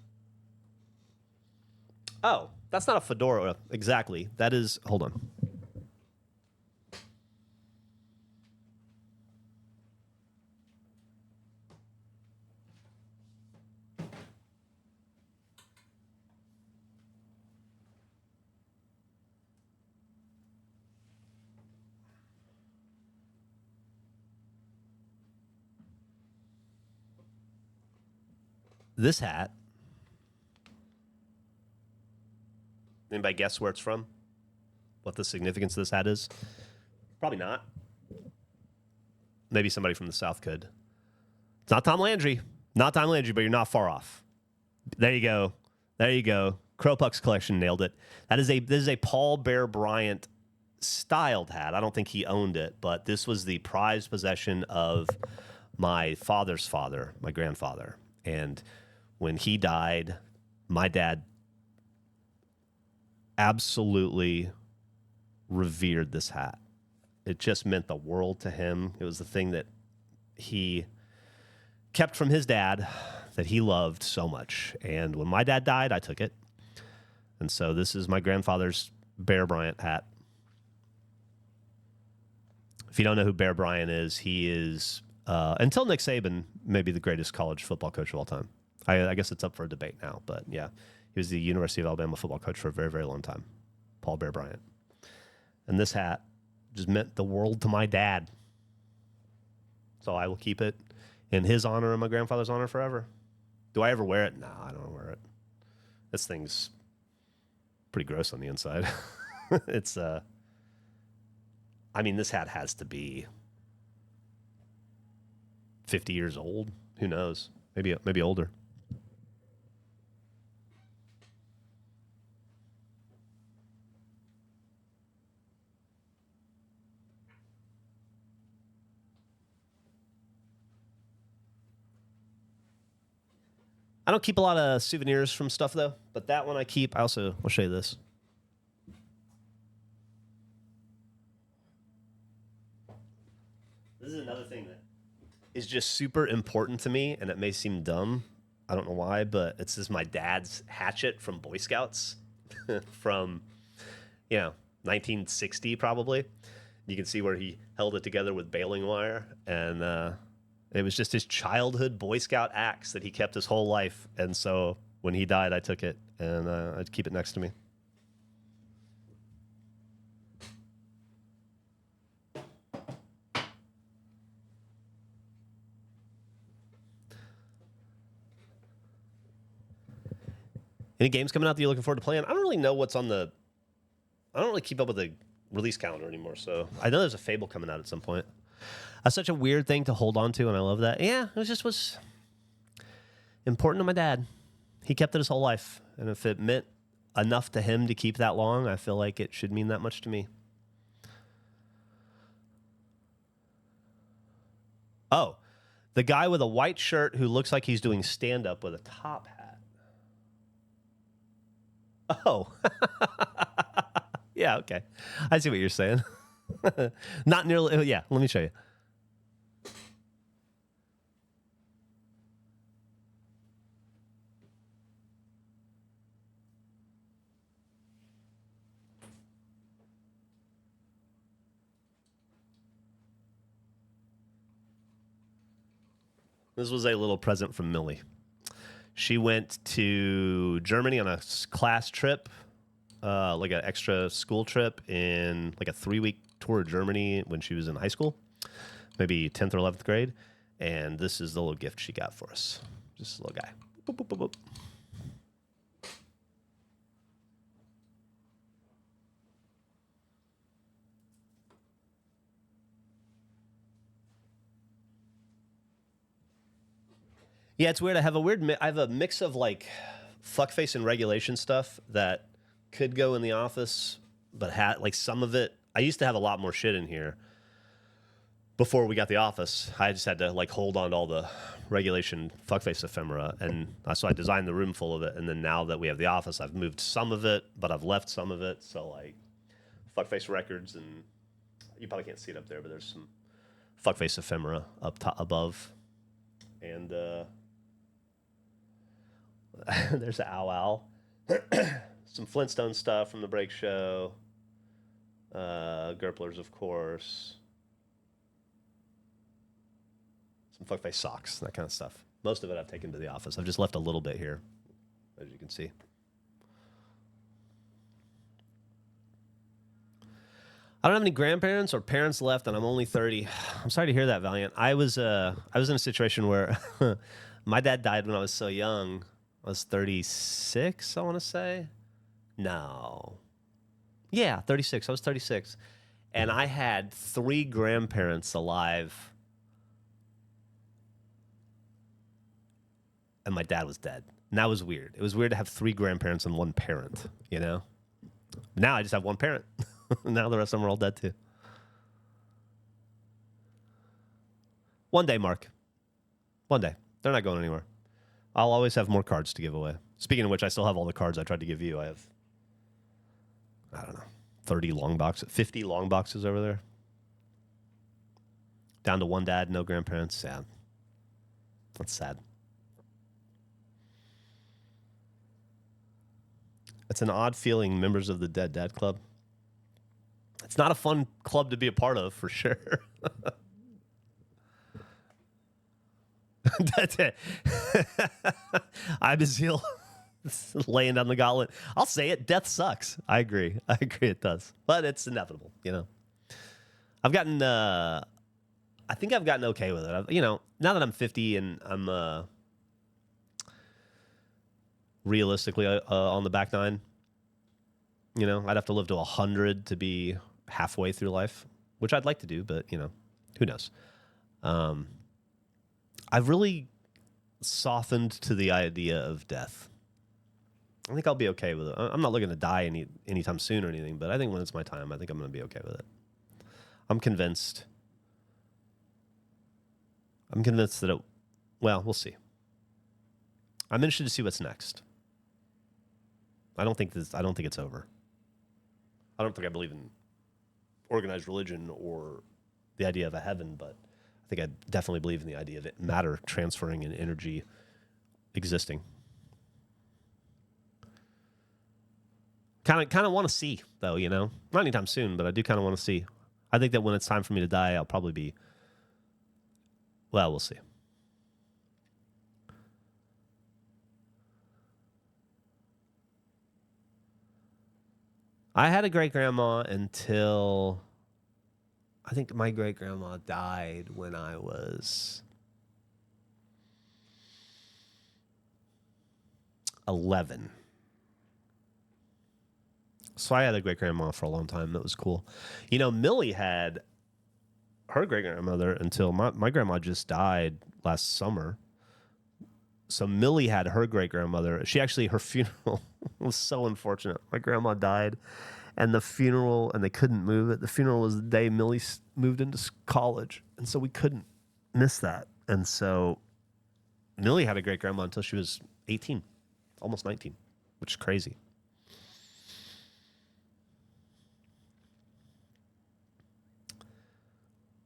Oh, that's not a fedora. Exactly. That is... Hold on. This hat. Anybody guess where it's from? What the significance of this hat is? Probably not. Maybe somebody from the South could. It's not Tom Landry. Not Tom Landry, but you're not far off. There you go. There you go. Crowpuck's collection nailed it. This is a Paul Bear Bryant styled hat. I don't think he owned it, but this was the prized possession of my father's father, my grandfather. And when he died, my dad absolutely revered this hat. It just meant the world to him. It was the thing that he kept from his dad that he loved so much. And when my dad died, I took it. And so this is my grandfather's Bear Bryant hat. If you don't know who Bear Bryant is, he is, until Nick Saban, maybe the greatest college football coach of all time. I guess it's up for a debate now, but yeah, he was the University of Alabama football coach for a very, very long time, Paul Bear Bryant. And this hat just meant the world to my dad. So I will keep it in his honor and my grandfather's honor forever. Do I ever wear it? No, I don't wear it. This thing's pretty gross on the inside. It's, I mean, this hat has to be 50 years old. Who knows? Maybe older. I don't keep a lot of souvenirs from stuff, though. But that one I keep. I'll show you this. This is another thing that is just super important to me, and it may seem dumb. I don't know why, but this is my dad's hatchet from Boy Scouts from, 1960 probably. You can see where he held it together with baling wire, and It was just his childhood Boy Scout axe that he kept his whole life. And so when he died, I took it and I'd keep it next to me. Any games coming out that you're looking forward to playing? I don't really know what's on the... I don't really keep up with the release calendar anymore, so I know there's a Fable coming out at some point. That's such a weird thing to hold on to, and I love that. Yeah, it was important to my dad. He kept it his whole life, and if it meant enough to him to keep that long, I feel like it should mean that much to me. Oh, the guy with a white shirt who looks like he's doing stand-up with a top hat. Oh. Yeah, okay. I see what you're saying. Not nearly... Yeah, let me show you. This was a little present from Millie. She went to Germany on a class trip, like an extra school trip in like a 3-week tour of Germany when she was in high school, maybe 10th or 11th grade. And this is the little gift she got for us. Just a little guy. Boop, boop, boop, boop. Yeah, it's weird. I have a mix of like fuckface and regulation stuff that could go in the office, but had like some of it. I used to have a lot more shit in here before we got the office. I just had to like hold on to all the regulation fuckface ephemera, and so I designed the room full of it. And then now that we have the office, I've moved some of it, but I've left some of it. So like fuckface records, and you probably can't see it up there, but there's some fuckface ephemera up top above, and there's an owl. Some Flintstone stuff from the break show. Gerplers, of course. Some fuckface socks, that kind of stuff. Most of it I've taken to the office. I've just left a little bit here, as you can see. I don't have any grandparents or parents left, and I'm only 30. I'm sorry to hear that, Valiant. I was in a situation where my dad died when I was so young. I was 36, I want to say. No. Yeah, 36. I was 36. And I had 3 grandparents alive. And my dad was dead. And that was weird. It was weird to have 3 grandparents and 1 parent, you know? Now I just have 1 parent. Now the rest of them are all dead too. One day, Mark. One day. They're not going anywhere. I'll always have more cards to give away. Speaking of which, I still have all the cards I tried to give you. I have, I don't know, 30 long boxes, 50 long boxes over there. Down to 1 dad, no grandparents. Sad. That's sad. It's an odd feeling, members of the Dead Dad Club. It's not a fun club to be a part of, for sure. That's it. Ibazil laying down the gauntlet. I'll say it. Death sucks. I agree. It does. But it's inevitable, you know. I've gotten, I think I've gotten okay with it. Now that I'm 50 and I'm realistically on the back nine, I'd have to live to 100 to be halfway through life, which I'd like to do, but, who knows? I've really softened to the idea of death. I think I'll be okay with it. I'm not looking to die anytime soon or anything, but I think when it's my time, I think I'm going to be okay with it. I'm convinced that we'll see. I'm interested to see what's next. I don't think it's over. I don't think I believe in organized religion or the idea of a heaven, but I think I definitely believe in the idea of matter transferring and energy existing. Kind of want to see, though, not anytime soon, but I do kind of want to see. I think that when it's time for me to die, I'll probably be Well, we'll see. I had a great grandma until I think my great grandma died when I was 11. So I had a great grandma for a long time. That was cool. You know, Millie had her great grandmother until my grandma just died last summer. So Millie had her great grandmother. She actually, her funeral was so unfortunate. My grandma died, and the funeral, and they couldn't move it. The funeral was the day Millie moved into college, and so we couldn't miss that. And so Millie had a great grandma until she was 18, almost 19, which is crazy.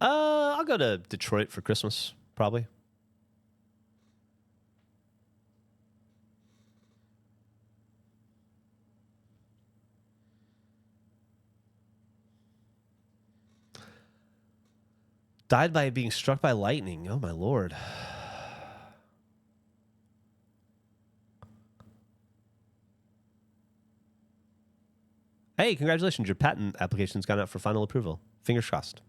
I'll go to Detroit for Christmas, probably. Died by being struck by lightning. Oh, my Lord. Hey, congratulations. Your patent application's gone out for final approval. Fingers crossed.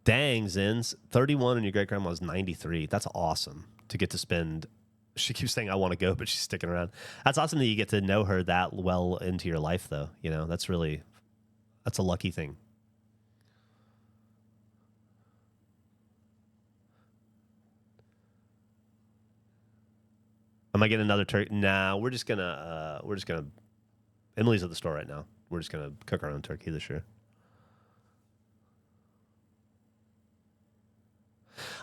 Dang, Zins. 31 and your great grandma's 93. That's awesome to get to spend. She keeps saying, I want to go, but she's sticking around. That's awesome that you get to know her that well into your life, though. You know, that's a lucky thing. Am I getting another turkey? Nah, we're just gonna, Emily's at the store right now. We're just gonna cook our own turkey this year.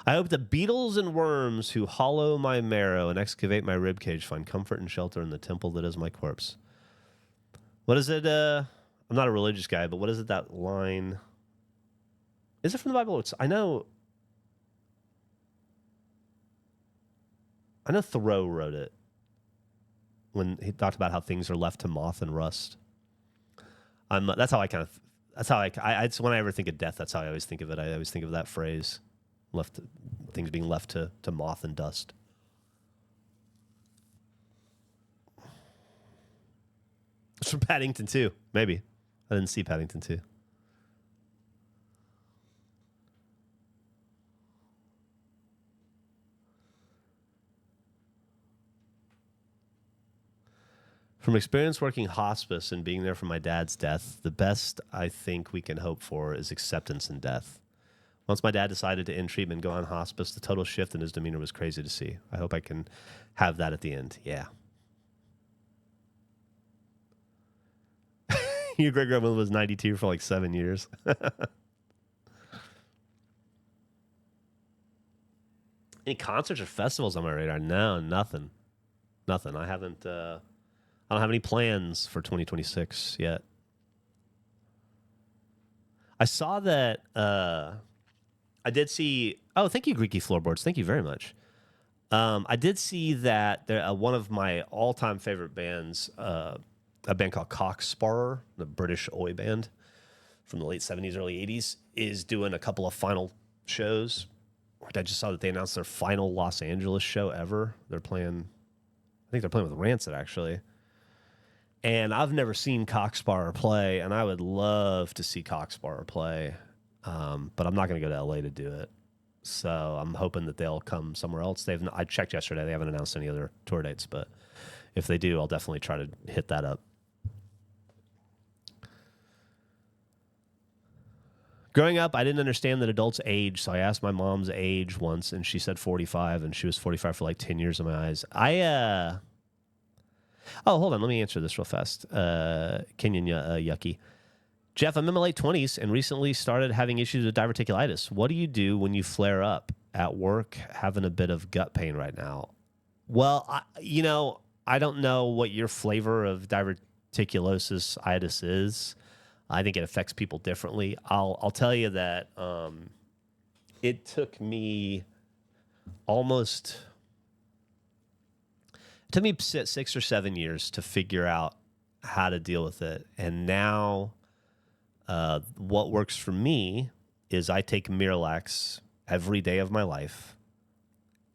I hope the beetles and worms who hollow my marrow and excavate my ribcage find comfort and shelter in the temple that is my corpse. What is it? I'm not a religious guy, but what is it, that line? Is it from the Bible? I know Thoreau wrote it when he talked about how things are left to moth and rust. That's how when I ever think of death, that's how I always think of it. I always think of that phrase. Things being left to moth and dust. It's from Paddington 2, maybe. I didn't see Paddington 2. From experience working hospice and being there for my dad's death, the best I think we can hope for is acceptance in death. Once my dad decided to end treatment and go on hospice, the total shift in his demeanor was crazy to see. I hope I can have that at the end. Yeah. Your great grandmother was 92 for like 7 years. Any concerts or festivals on my radar? No, nothing. Nothing. I don't have any plans for 2026 yet. I saw that I did see. Oh, thank you, Greeky Floorboards. Thank you very much. I did see that one of my all-time favorite bands, a band called Cocksparrer, the British Oi band from the late 70s, early 80s, is doing a couple of final shows. I just saw that they announced their final Los Angeles show ever. I think they're playing with Rancid, actually. And I've never seen Cocksparrer play, and I would love to see Cocksparrer play. But I'm not going to go to LA to do it. So I'm hoping that they'll come somewhere else. I checked yesterday. They haven't announced any other tour dates, but if they do, I'll definitely try to hit that up. Growing up, I didn't understand that adults age, so I asked my mom's age once, and she said 45, and she was 45 for like 10 years in my eyes. Oh, hold on. Let me answer this real fast. Kenyan Yucky. Geoff, I'm in my late 20s and recently started having issues with diverticulitis. What do you do when you flare up at work, having a bit of gut pain right now? Well, I don't know what your flavor of diverticulosis is. I think it affects people differently. I'll tell you that it took me 6 or 7 years to figure out how to deal with it. And now What works for me is I take Miralax every day of my life.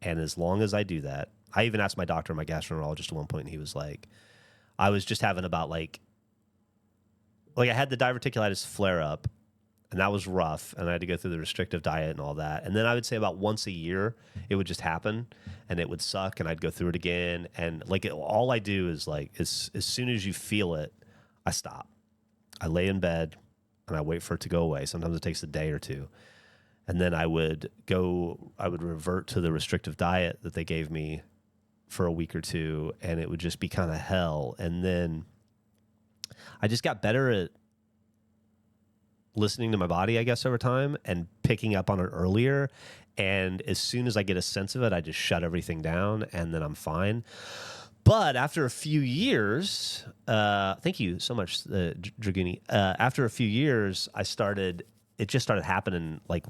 And as long as I do that, I even asked my doctor, my gastroenterologist at one point, and he was like, I was just having about like I had the diverticulitis flare up, and that was rough, and I had to go through the restrictive diet and all that. And then I would say about once a year, it would just happen, and it would suck, and I'd go through it again. And all I do is as soon as you feel it, I stop. I lay in bed, and I wait for it to go away. Sometimes it takes a day or two. And then I would revert to the restrictive diet that they gave me for a week or two, and it would just be kind of hell. And then I just got better at listening to my body, I guess, over time and picking up on it earlier. And as soon as I get a sense of it, I just shut everything down, and then I'm fine. But after a few years, thank you so much, Draguni. After a few years, it just started happening like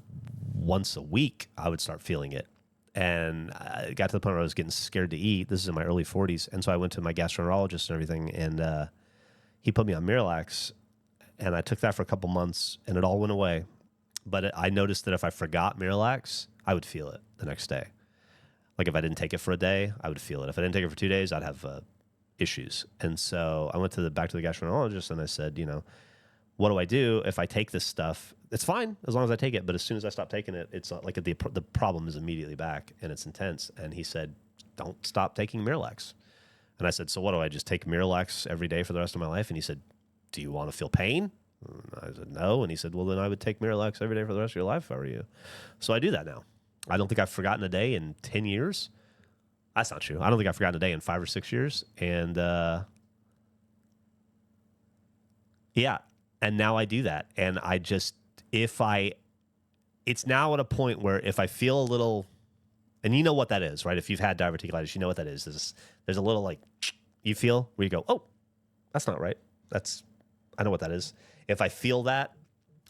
once a week. I would start feeling it. And I got to the point where I was getting scared to eat. This is in my early 40s. And so I went to my gastroenterologist and everything, and he put me on Miralax, and I took that for a couple months, and it all went away. But I noticed that if I forgot Miralax, I would feel it the next day. Like if I didn't take it for a day, I would feel it. If I didn't take it for 2 days, I'd have issues. And so I went back to the gastroenterologist, and I said, what do I do if I take this stuff? It's fine as long as I take it, but as soon as I stop taking it, it's like the problem is immediately back, and it's intense. And he said, don't stop taking Miralax. And I said, so what do I just take Miralax every day for the rest of my life? And he said, do you want to feel pain? And I said, no. And he said, well, then I would take Miralax every day for the rest of your life if I were you. So I do that now. I don't think I've forgotten a day in 10 years. That's not true. I don't think I've forgotten a day in 5 or 6 years. And yeah. And now I do that. And I just, it's now at a point where if I feel a little, and you know what that is, right? If you've had diverticulitis, you know what that is. There's a little like, you feel where you go, oh, that's not right. I know what that is. If I feel that,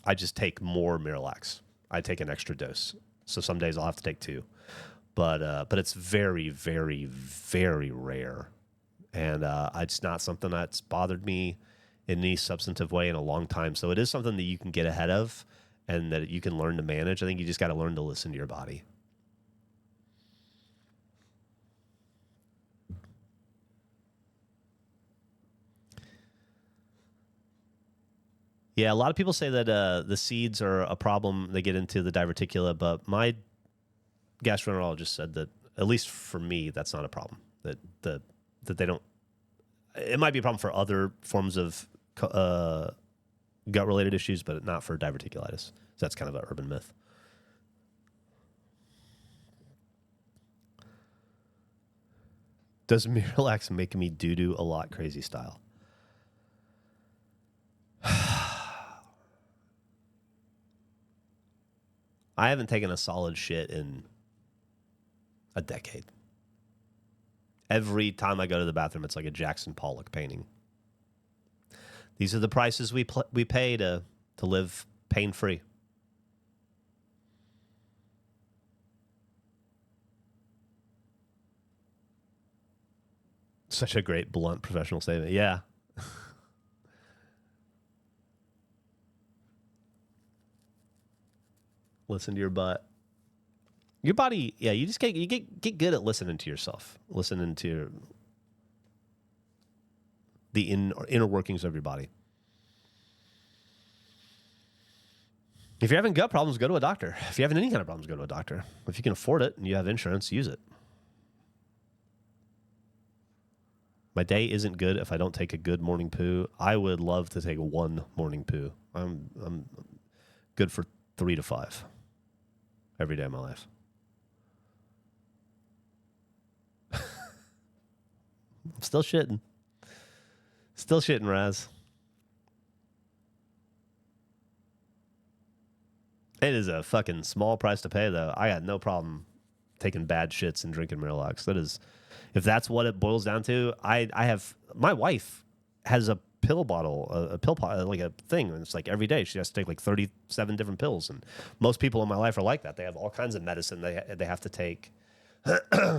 I just take more Miralax. I take an extra dose. So some days I'll have to take 2. But it's very, very, very rare. And it's not something that's bothered me in any substantive way in a long time. So it is something that you can get ahead of and that you can learn to manage. I think you just got to learn to listen to your body. Yeah, a lot of people say that the seeds are a problem. They get into the diverticula, but my gastroenterologist said that, at least for me, that's not a problem. That they don't. It might be a problem for other forms of gut-related issues, but not for diverticulitis. So that's kind of an urban myth. Does Miralax make me doo-doo a lot crazy style? I haven't taken a solid shit in a decade. Every time I go to the bathroom, it's like a Jackson Pollock painting. These are the prices we pay to live pain-free. Such a great, blunt, professional statement. Yeah. Listen to your butt. Your body, yeah, you just get good at listening to yourself, listening to the inner workings of your body. If you're having gut problems, go to a doctor. If you're having any kind of problems, go to a doctor. If you can afford it and you have insurance, use it. My day isn't good if I don't take a good morning poo. I would love to take one morning poo. I'm good for 3 to 5 every day of my life. I'm still shitting. Still shitting, Raz. It is a fucking small price to pay, though. I got no problem taking bad shits and drinking Miralax. That is, if that's what it boils down to, I have, my wife has a pill bottle, a pill pot, like a thing, and it's like every day she has to take like 37 different pills, and most people in my life are like that. They have all kinds of medicine they have to take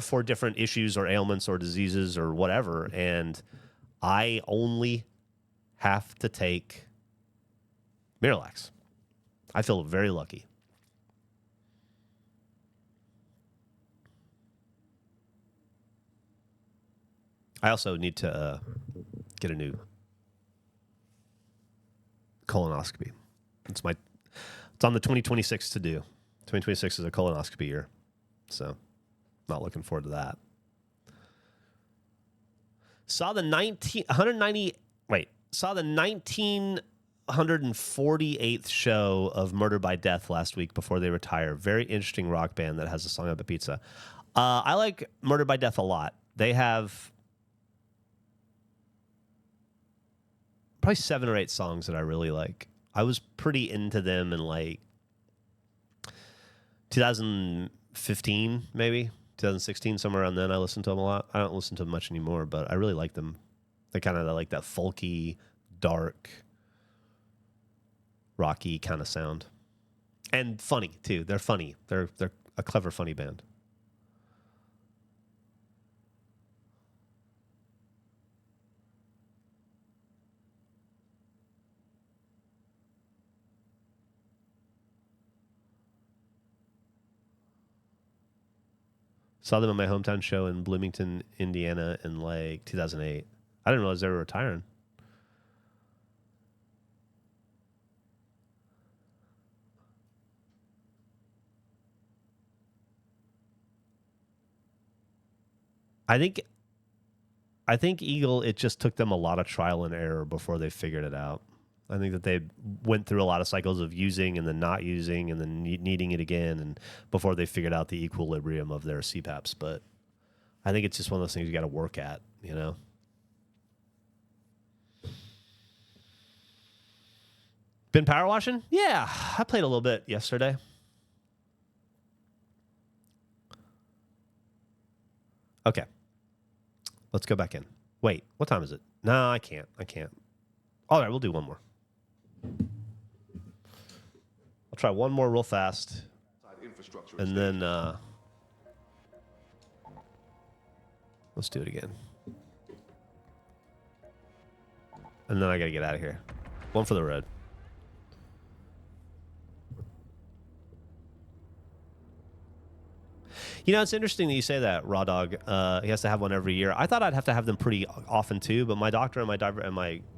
for different issues or ailments or diseases or whatever, and I only have to take Miralax. I feel very lucky. I also need to get a new colonoscopy. It's on the 2026 to do. 2026 is a colonoscopy year, so not looking forward to that. Saw the 1948th show of Murder by Death last week before they retire. Very interesting rock band that has a song about pizza. I like Murder by Death a lot. They have probably 7 or 8 songs that I really like. I was pretty into them in like 2015, maybe 2016, somewhere around then. I listened to them a lot. I don't listen to them much anymore, but I really like them. They kind of like that folky, dark, rocky kind of sound, and funny too. They're funny. They're a clever, funny band. Saw them at my hometown show in Bloomington, Indiana in like 2008. I didn't realize they were retiring. I think Eagle, it just took them a lot of trial and error before they figured it out. I think that they went through a lot of cycles of using and then not using and then needing it again, and before they figured out the equilibrium of their CPAPs. But I think it's just one of those things you got to work at, you know? Been power washing? Yeah, I played a little bit yesterday. Okay. Let's go back in. Wait, what time is it? No, I can't. All right, we'll do one more. I'll try one more real fast. And then let's do it again. And then I got to get out of here. One for the road. You know, it's interesting that you say that, Raw Dog. He has to have one every year. I thought I'd have to have them pretty often too, but my doctor and my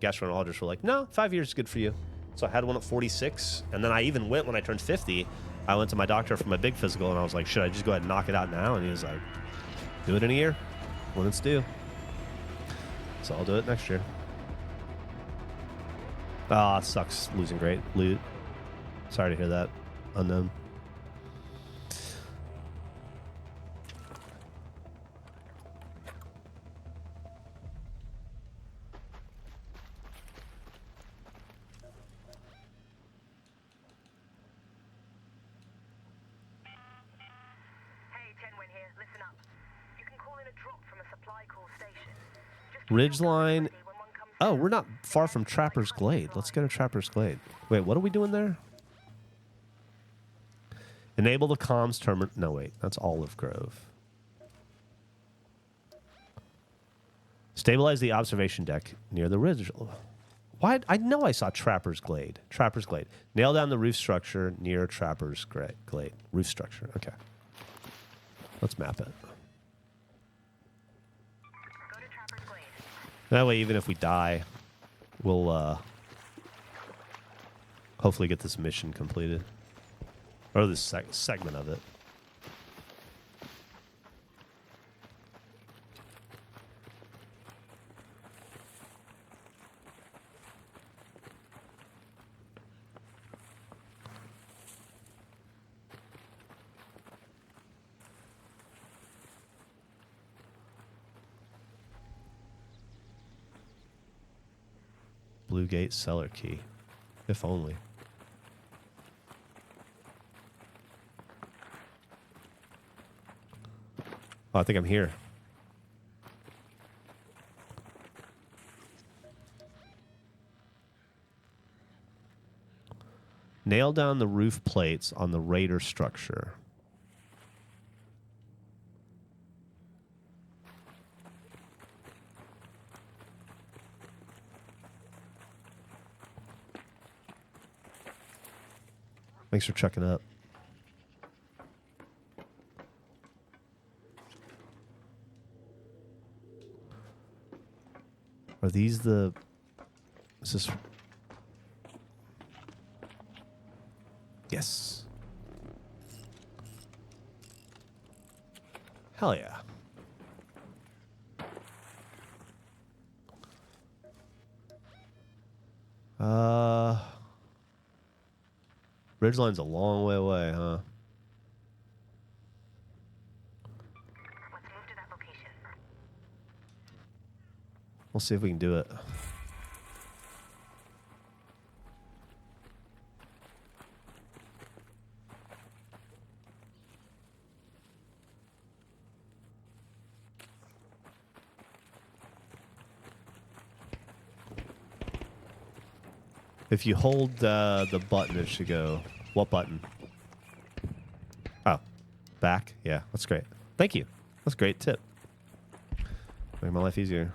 gastroenterologist were like, no, 5 years is good for you. So I had one at 46, and then I even went when I turned 50. I went to my doctor for my big physical, and I was like, should I just go ahead and knock it out now? And he was like, do it in a year when it's due. So I'll do it next year. Ah, it sucks losing great loot. Sorry to hear that. Unknown. Ridgeline. Oh, we're not far from Trapper's Glade. Let's go to Trapper's Glade. Wait, what are we doing there? Enable the comms terminal. No, wait. That's Olive Grove. Stabilize the observation deck near the ridge. Why? I know I saw Trapper's Glade. Trapper's Glade. Nail down the roof structure near Trapper's Glade. Roof structure. Okay. Let's map it. That way, even if we die, we'll hopefully get this mission completed. Or this segment of it. Blue Gate cellar key. If only. Oh, I think I'm here. Nail down the roof plates on the Raider structure. Thanks for checking up. Are these the... Is this... Yes. Hell yeah. Ridgeline's a long way away, huh? Let's move to that location. We'll see if we can do it. If you hold the button, it should go. What button? Oh, back? Yeah, that's great. Thank you. That's a great tip. Make my life easier.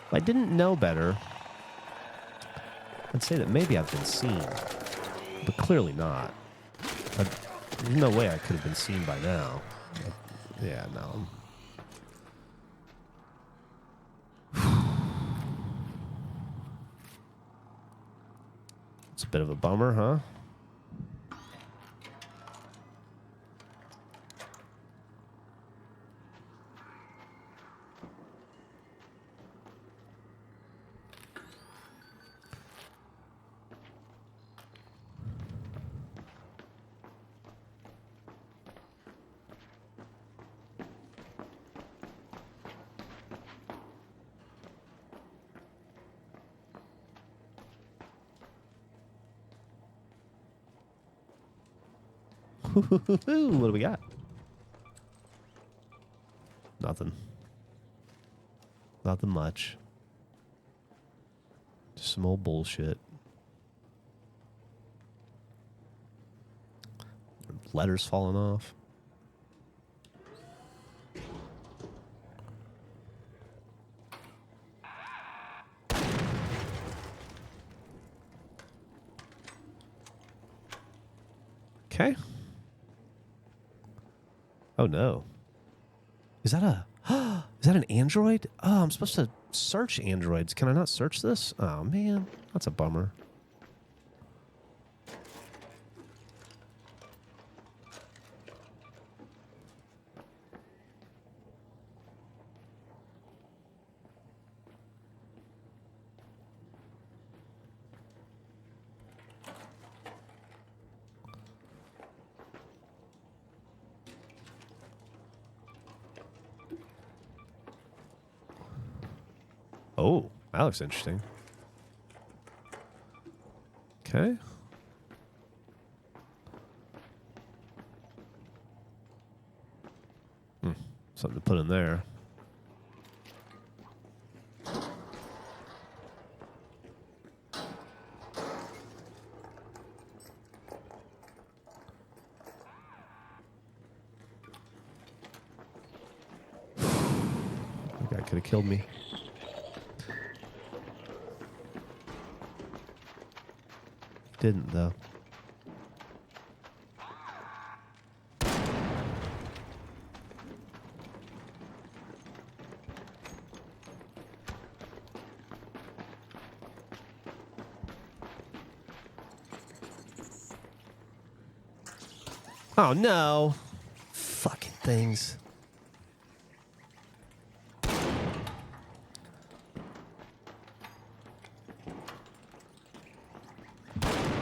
If I didn't know better, I'd say that maybe I've been seen, but clearly not. There's no way I could have been seen by now. Yeah, no. It's a bit of a bummer, huh? What do we got? Nothing. Nothing much. Just some old bullshit. Letters falling off. Okay. Oh no. Is that an Android? Oh, I'm supposed to search Androids. Can I not search this? Oh man, that's a bummer. Oh, that looks interesting. Okay. Something to put in there. That guy could have killed me. Didn't though. Oh no. Fucking things.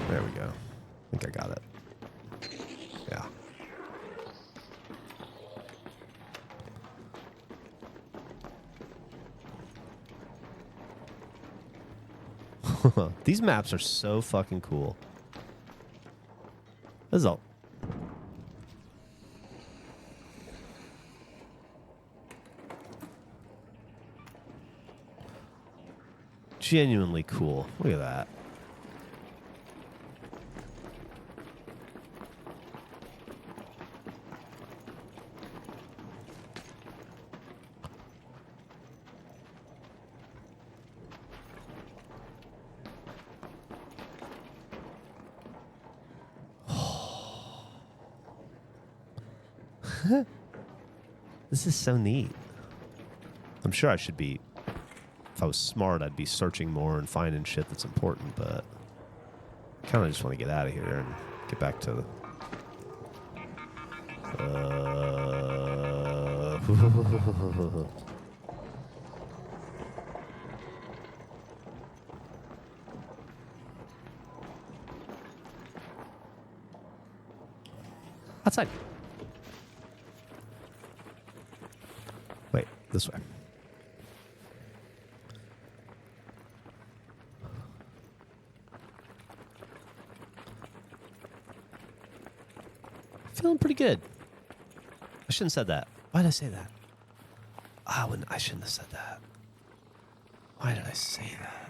There we go. I think I got it. Yeah. These maps are so fucking cool. This is all. Genuinely cool. Look at that. This is so neat. I'm sure I should be, if I was smart, I'd be searching more and finding shit that's important, but I kind of just want to get out of here and get back to the... Outside. Wait, this way. Feeling pretty good. I shouldn't have said that. Why did I say that? I shouldn't have said that. Why did I say that?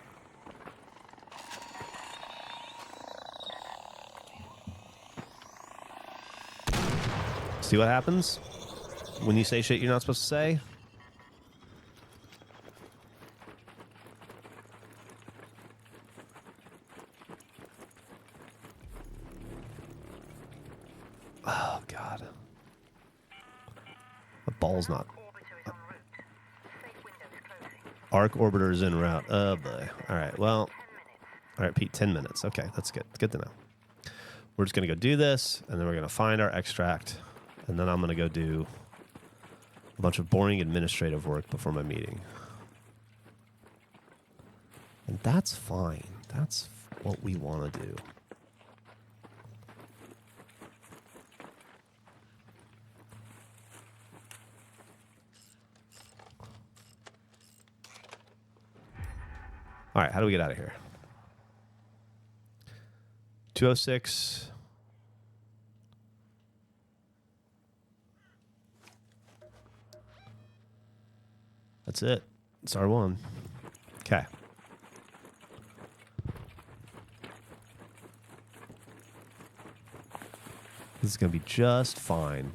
See what happens when you say shit you're not supposed to say? Oh, God. The ball's not. Arc orbiter is en route. Oh, boy. All right, well. All right, Pete, 10 minutes. Okay, that's good. Good to know. We're just going to go do this, and then we're going to find our extract, and then I'm going to go do a bunch of boring administrative work before my meeting. And that's fine. That's what we want to do. All right, how do we get out of here? 206. That's it. It's R1. Okay. This is going to be just fine.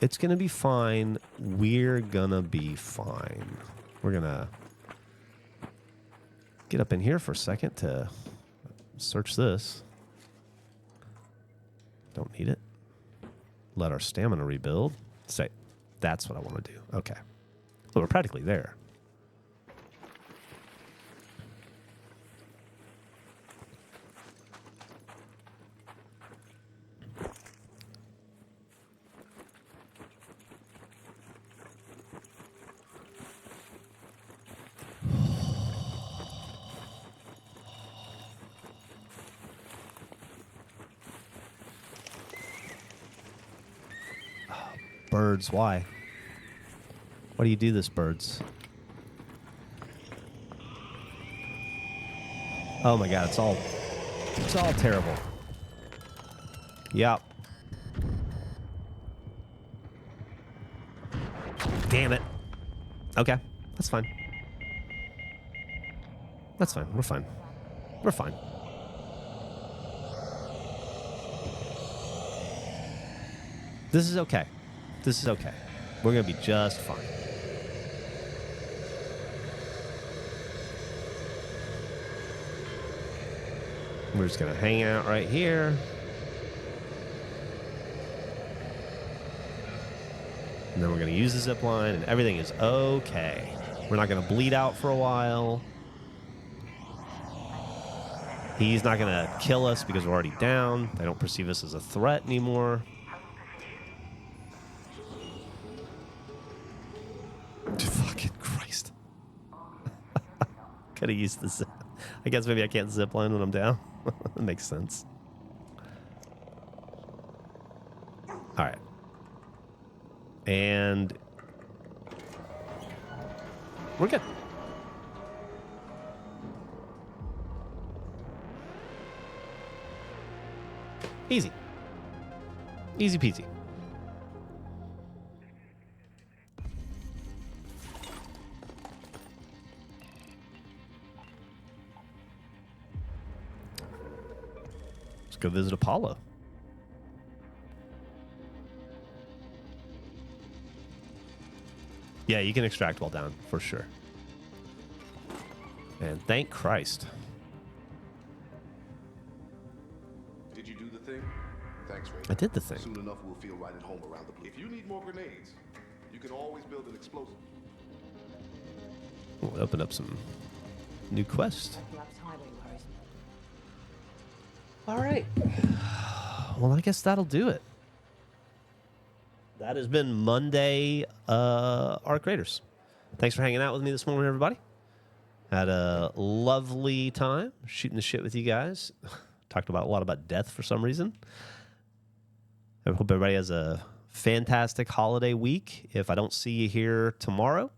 It's going to be fine. We're going to be fine. We're going to get up in here for a second to search this. Don't need it. Let our stamina rebuild. Say, that's what I want to do. Okay. Well, we're practically there. Birds, why? Why do you do this, birds? Oh my God, it's all terrible. Yep. Damn it. Okay, that's fine. That's fine. We're fine. We're fine. This is okay. This is okay. We're going to be just fine. We're just going to hang out right here. And then we're going to use the zip line, and everything is okay. We're not going to bleed out for a while. He's not going to kill us because we're already down. They don't perceive us as a threat anymore. Fucking Christ. Could have used the zip. I guess maybe I can't zip line when I'm down. That makes sense. All right. And we're good. Easy. Easy peasy. Let's go visit Apollo. Yeah, you can extract while down, for sure. And thank Christ. Did you do the thing? Thanks, Ray. I did the thing. Soon enough, we'll feel right at home around the place. If you need more grenades, you can always build an explosive. We'll open up some new quests. All right. Well, I guess that'll do it. That has been Monday Arc Raiders. Thanks for hanging out with me this morning, everybody. Had a lovely time shooting the shit with you guys. Talked about a lot about death for some reason. I hope everybody has a fantastic holiday week. If I don't see you here tomorrow,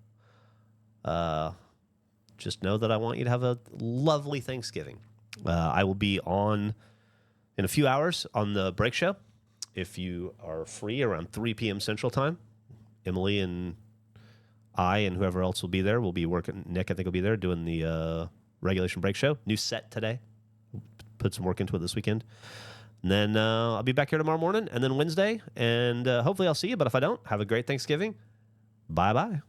just know that I want you to have a lovely Thanksgiving. I will be on in a few hours on the break show. If you are free around 3 p.m. Central Time, Emily and I and whoever else will be there. We'll be working. Nick, I think, will be there doing the regulation break show. New set today. Put some work into it this weekend. And then I'll be back here tomorrow morning and then Wednesday. And hopefully I'll see you. But if I don't, have a great Thanksgiving. Bye-bye.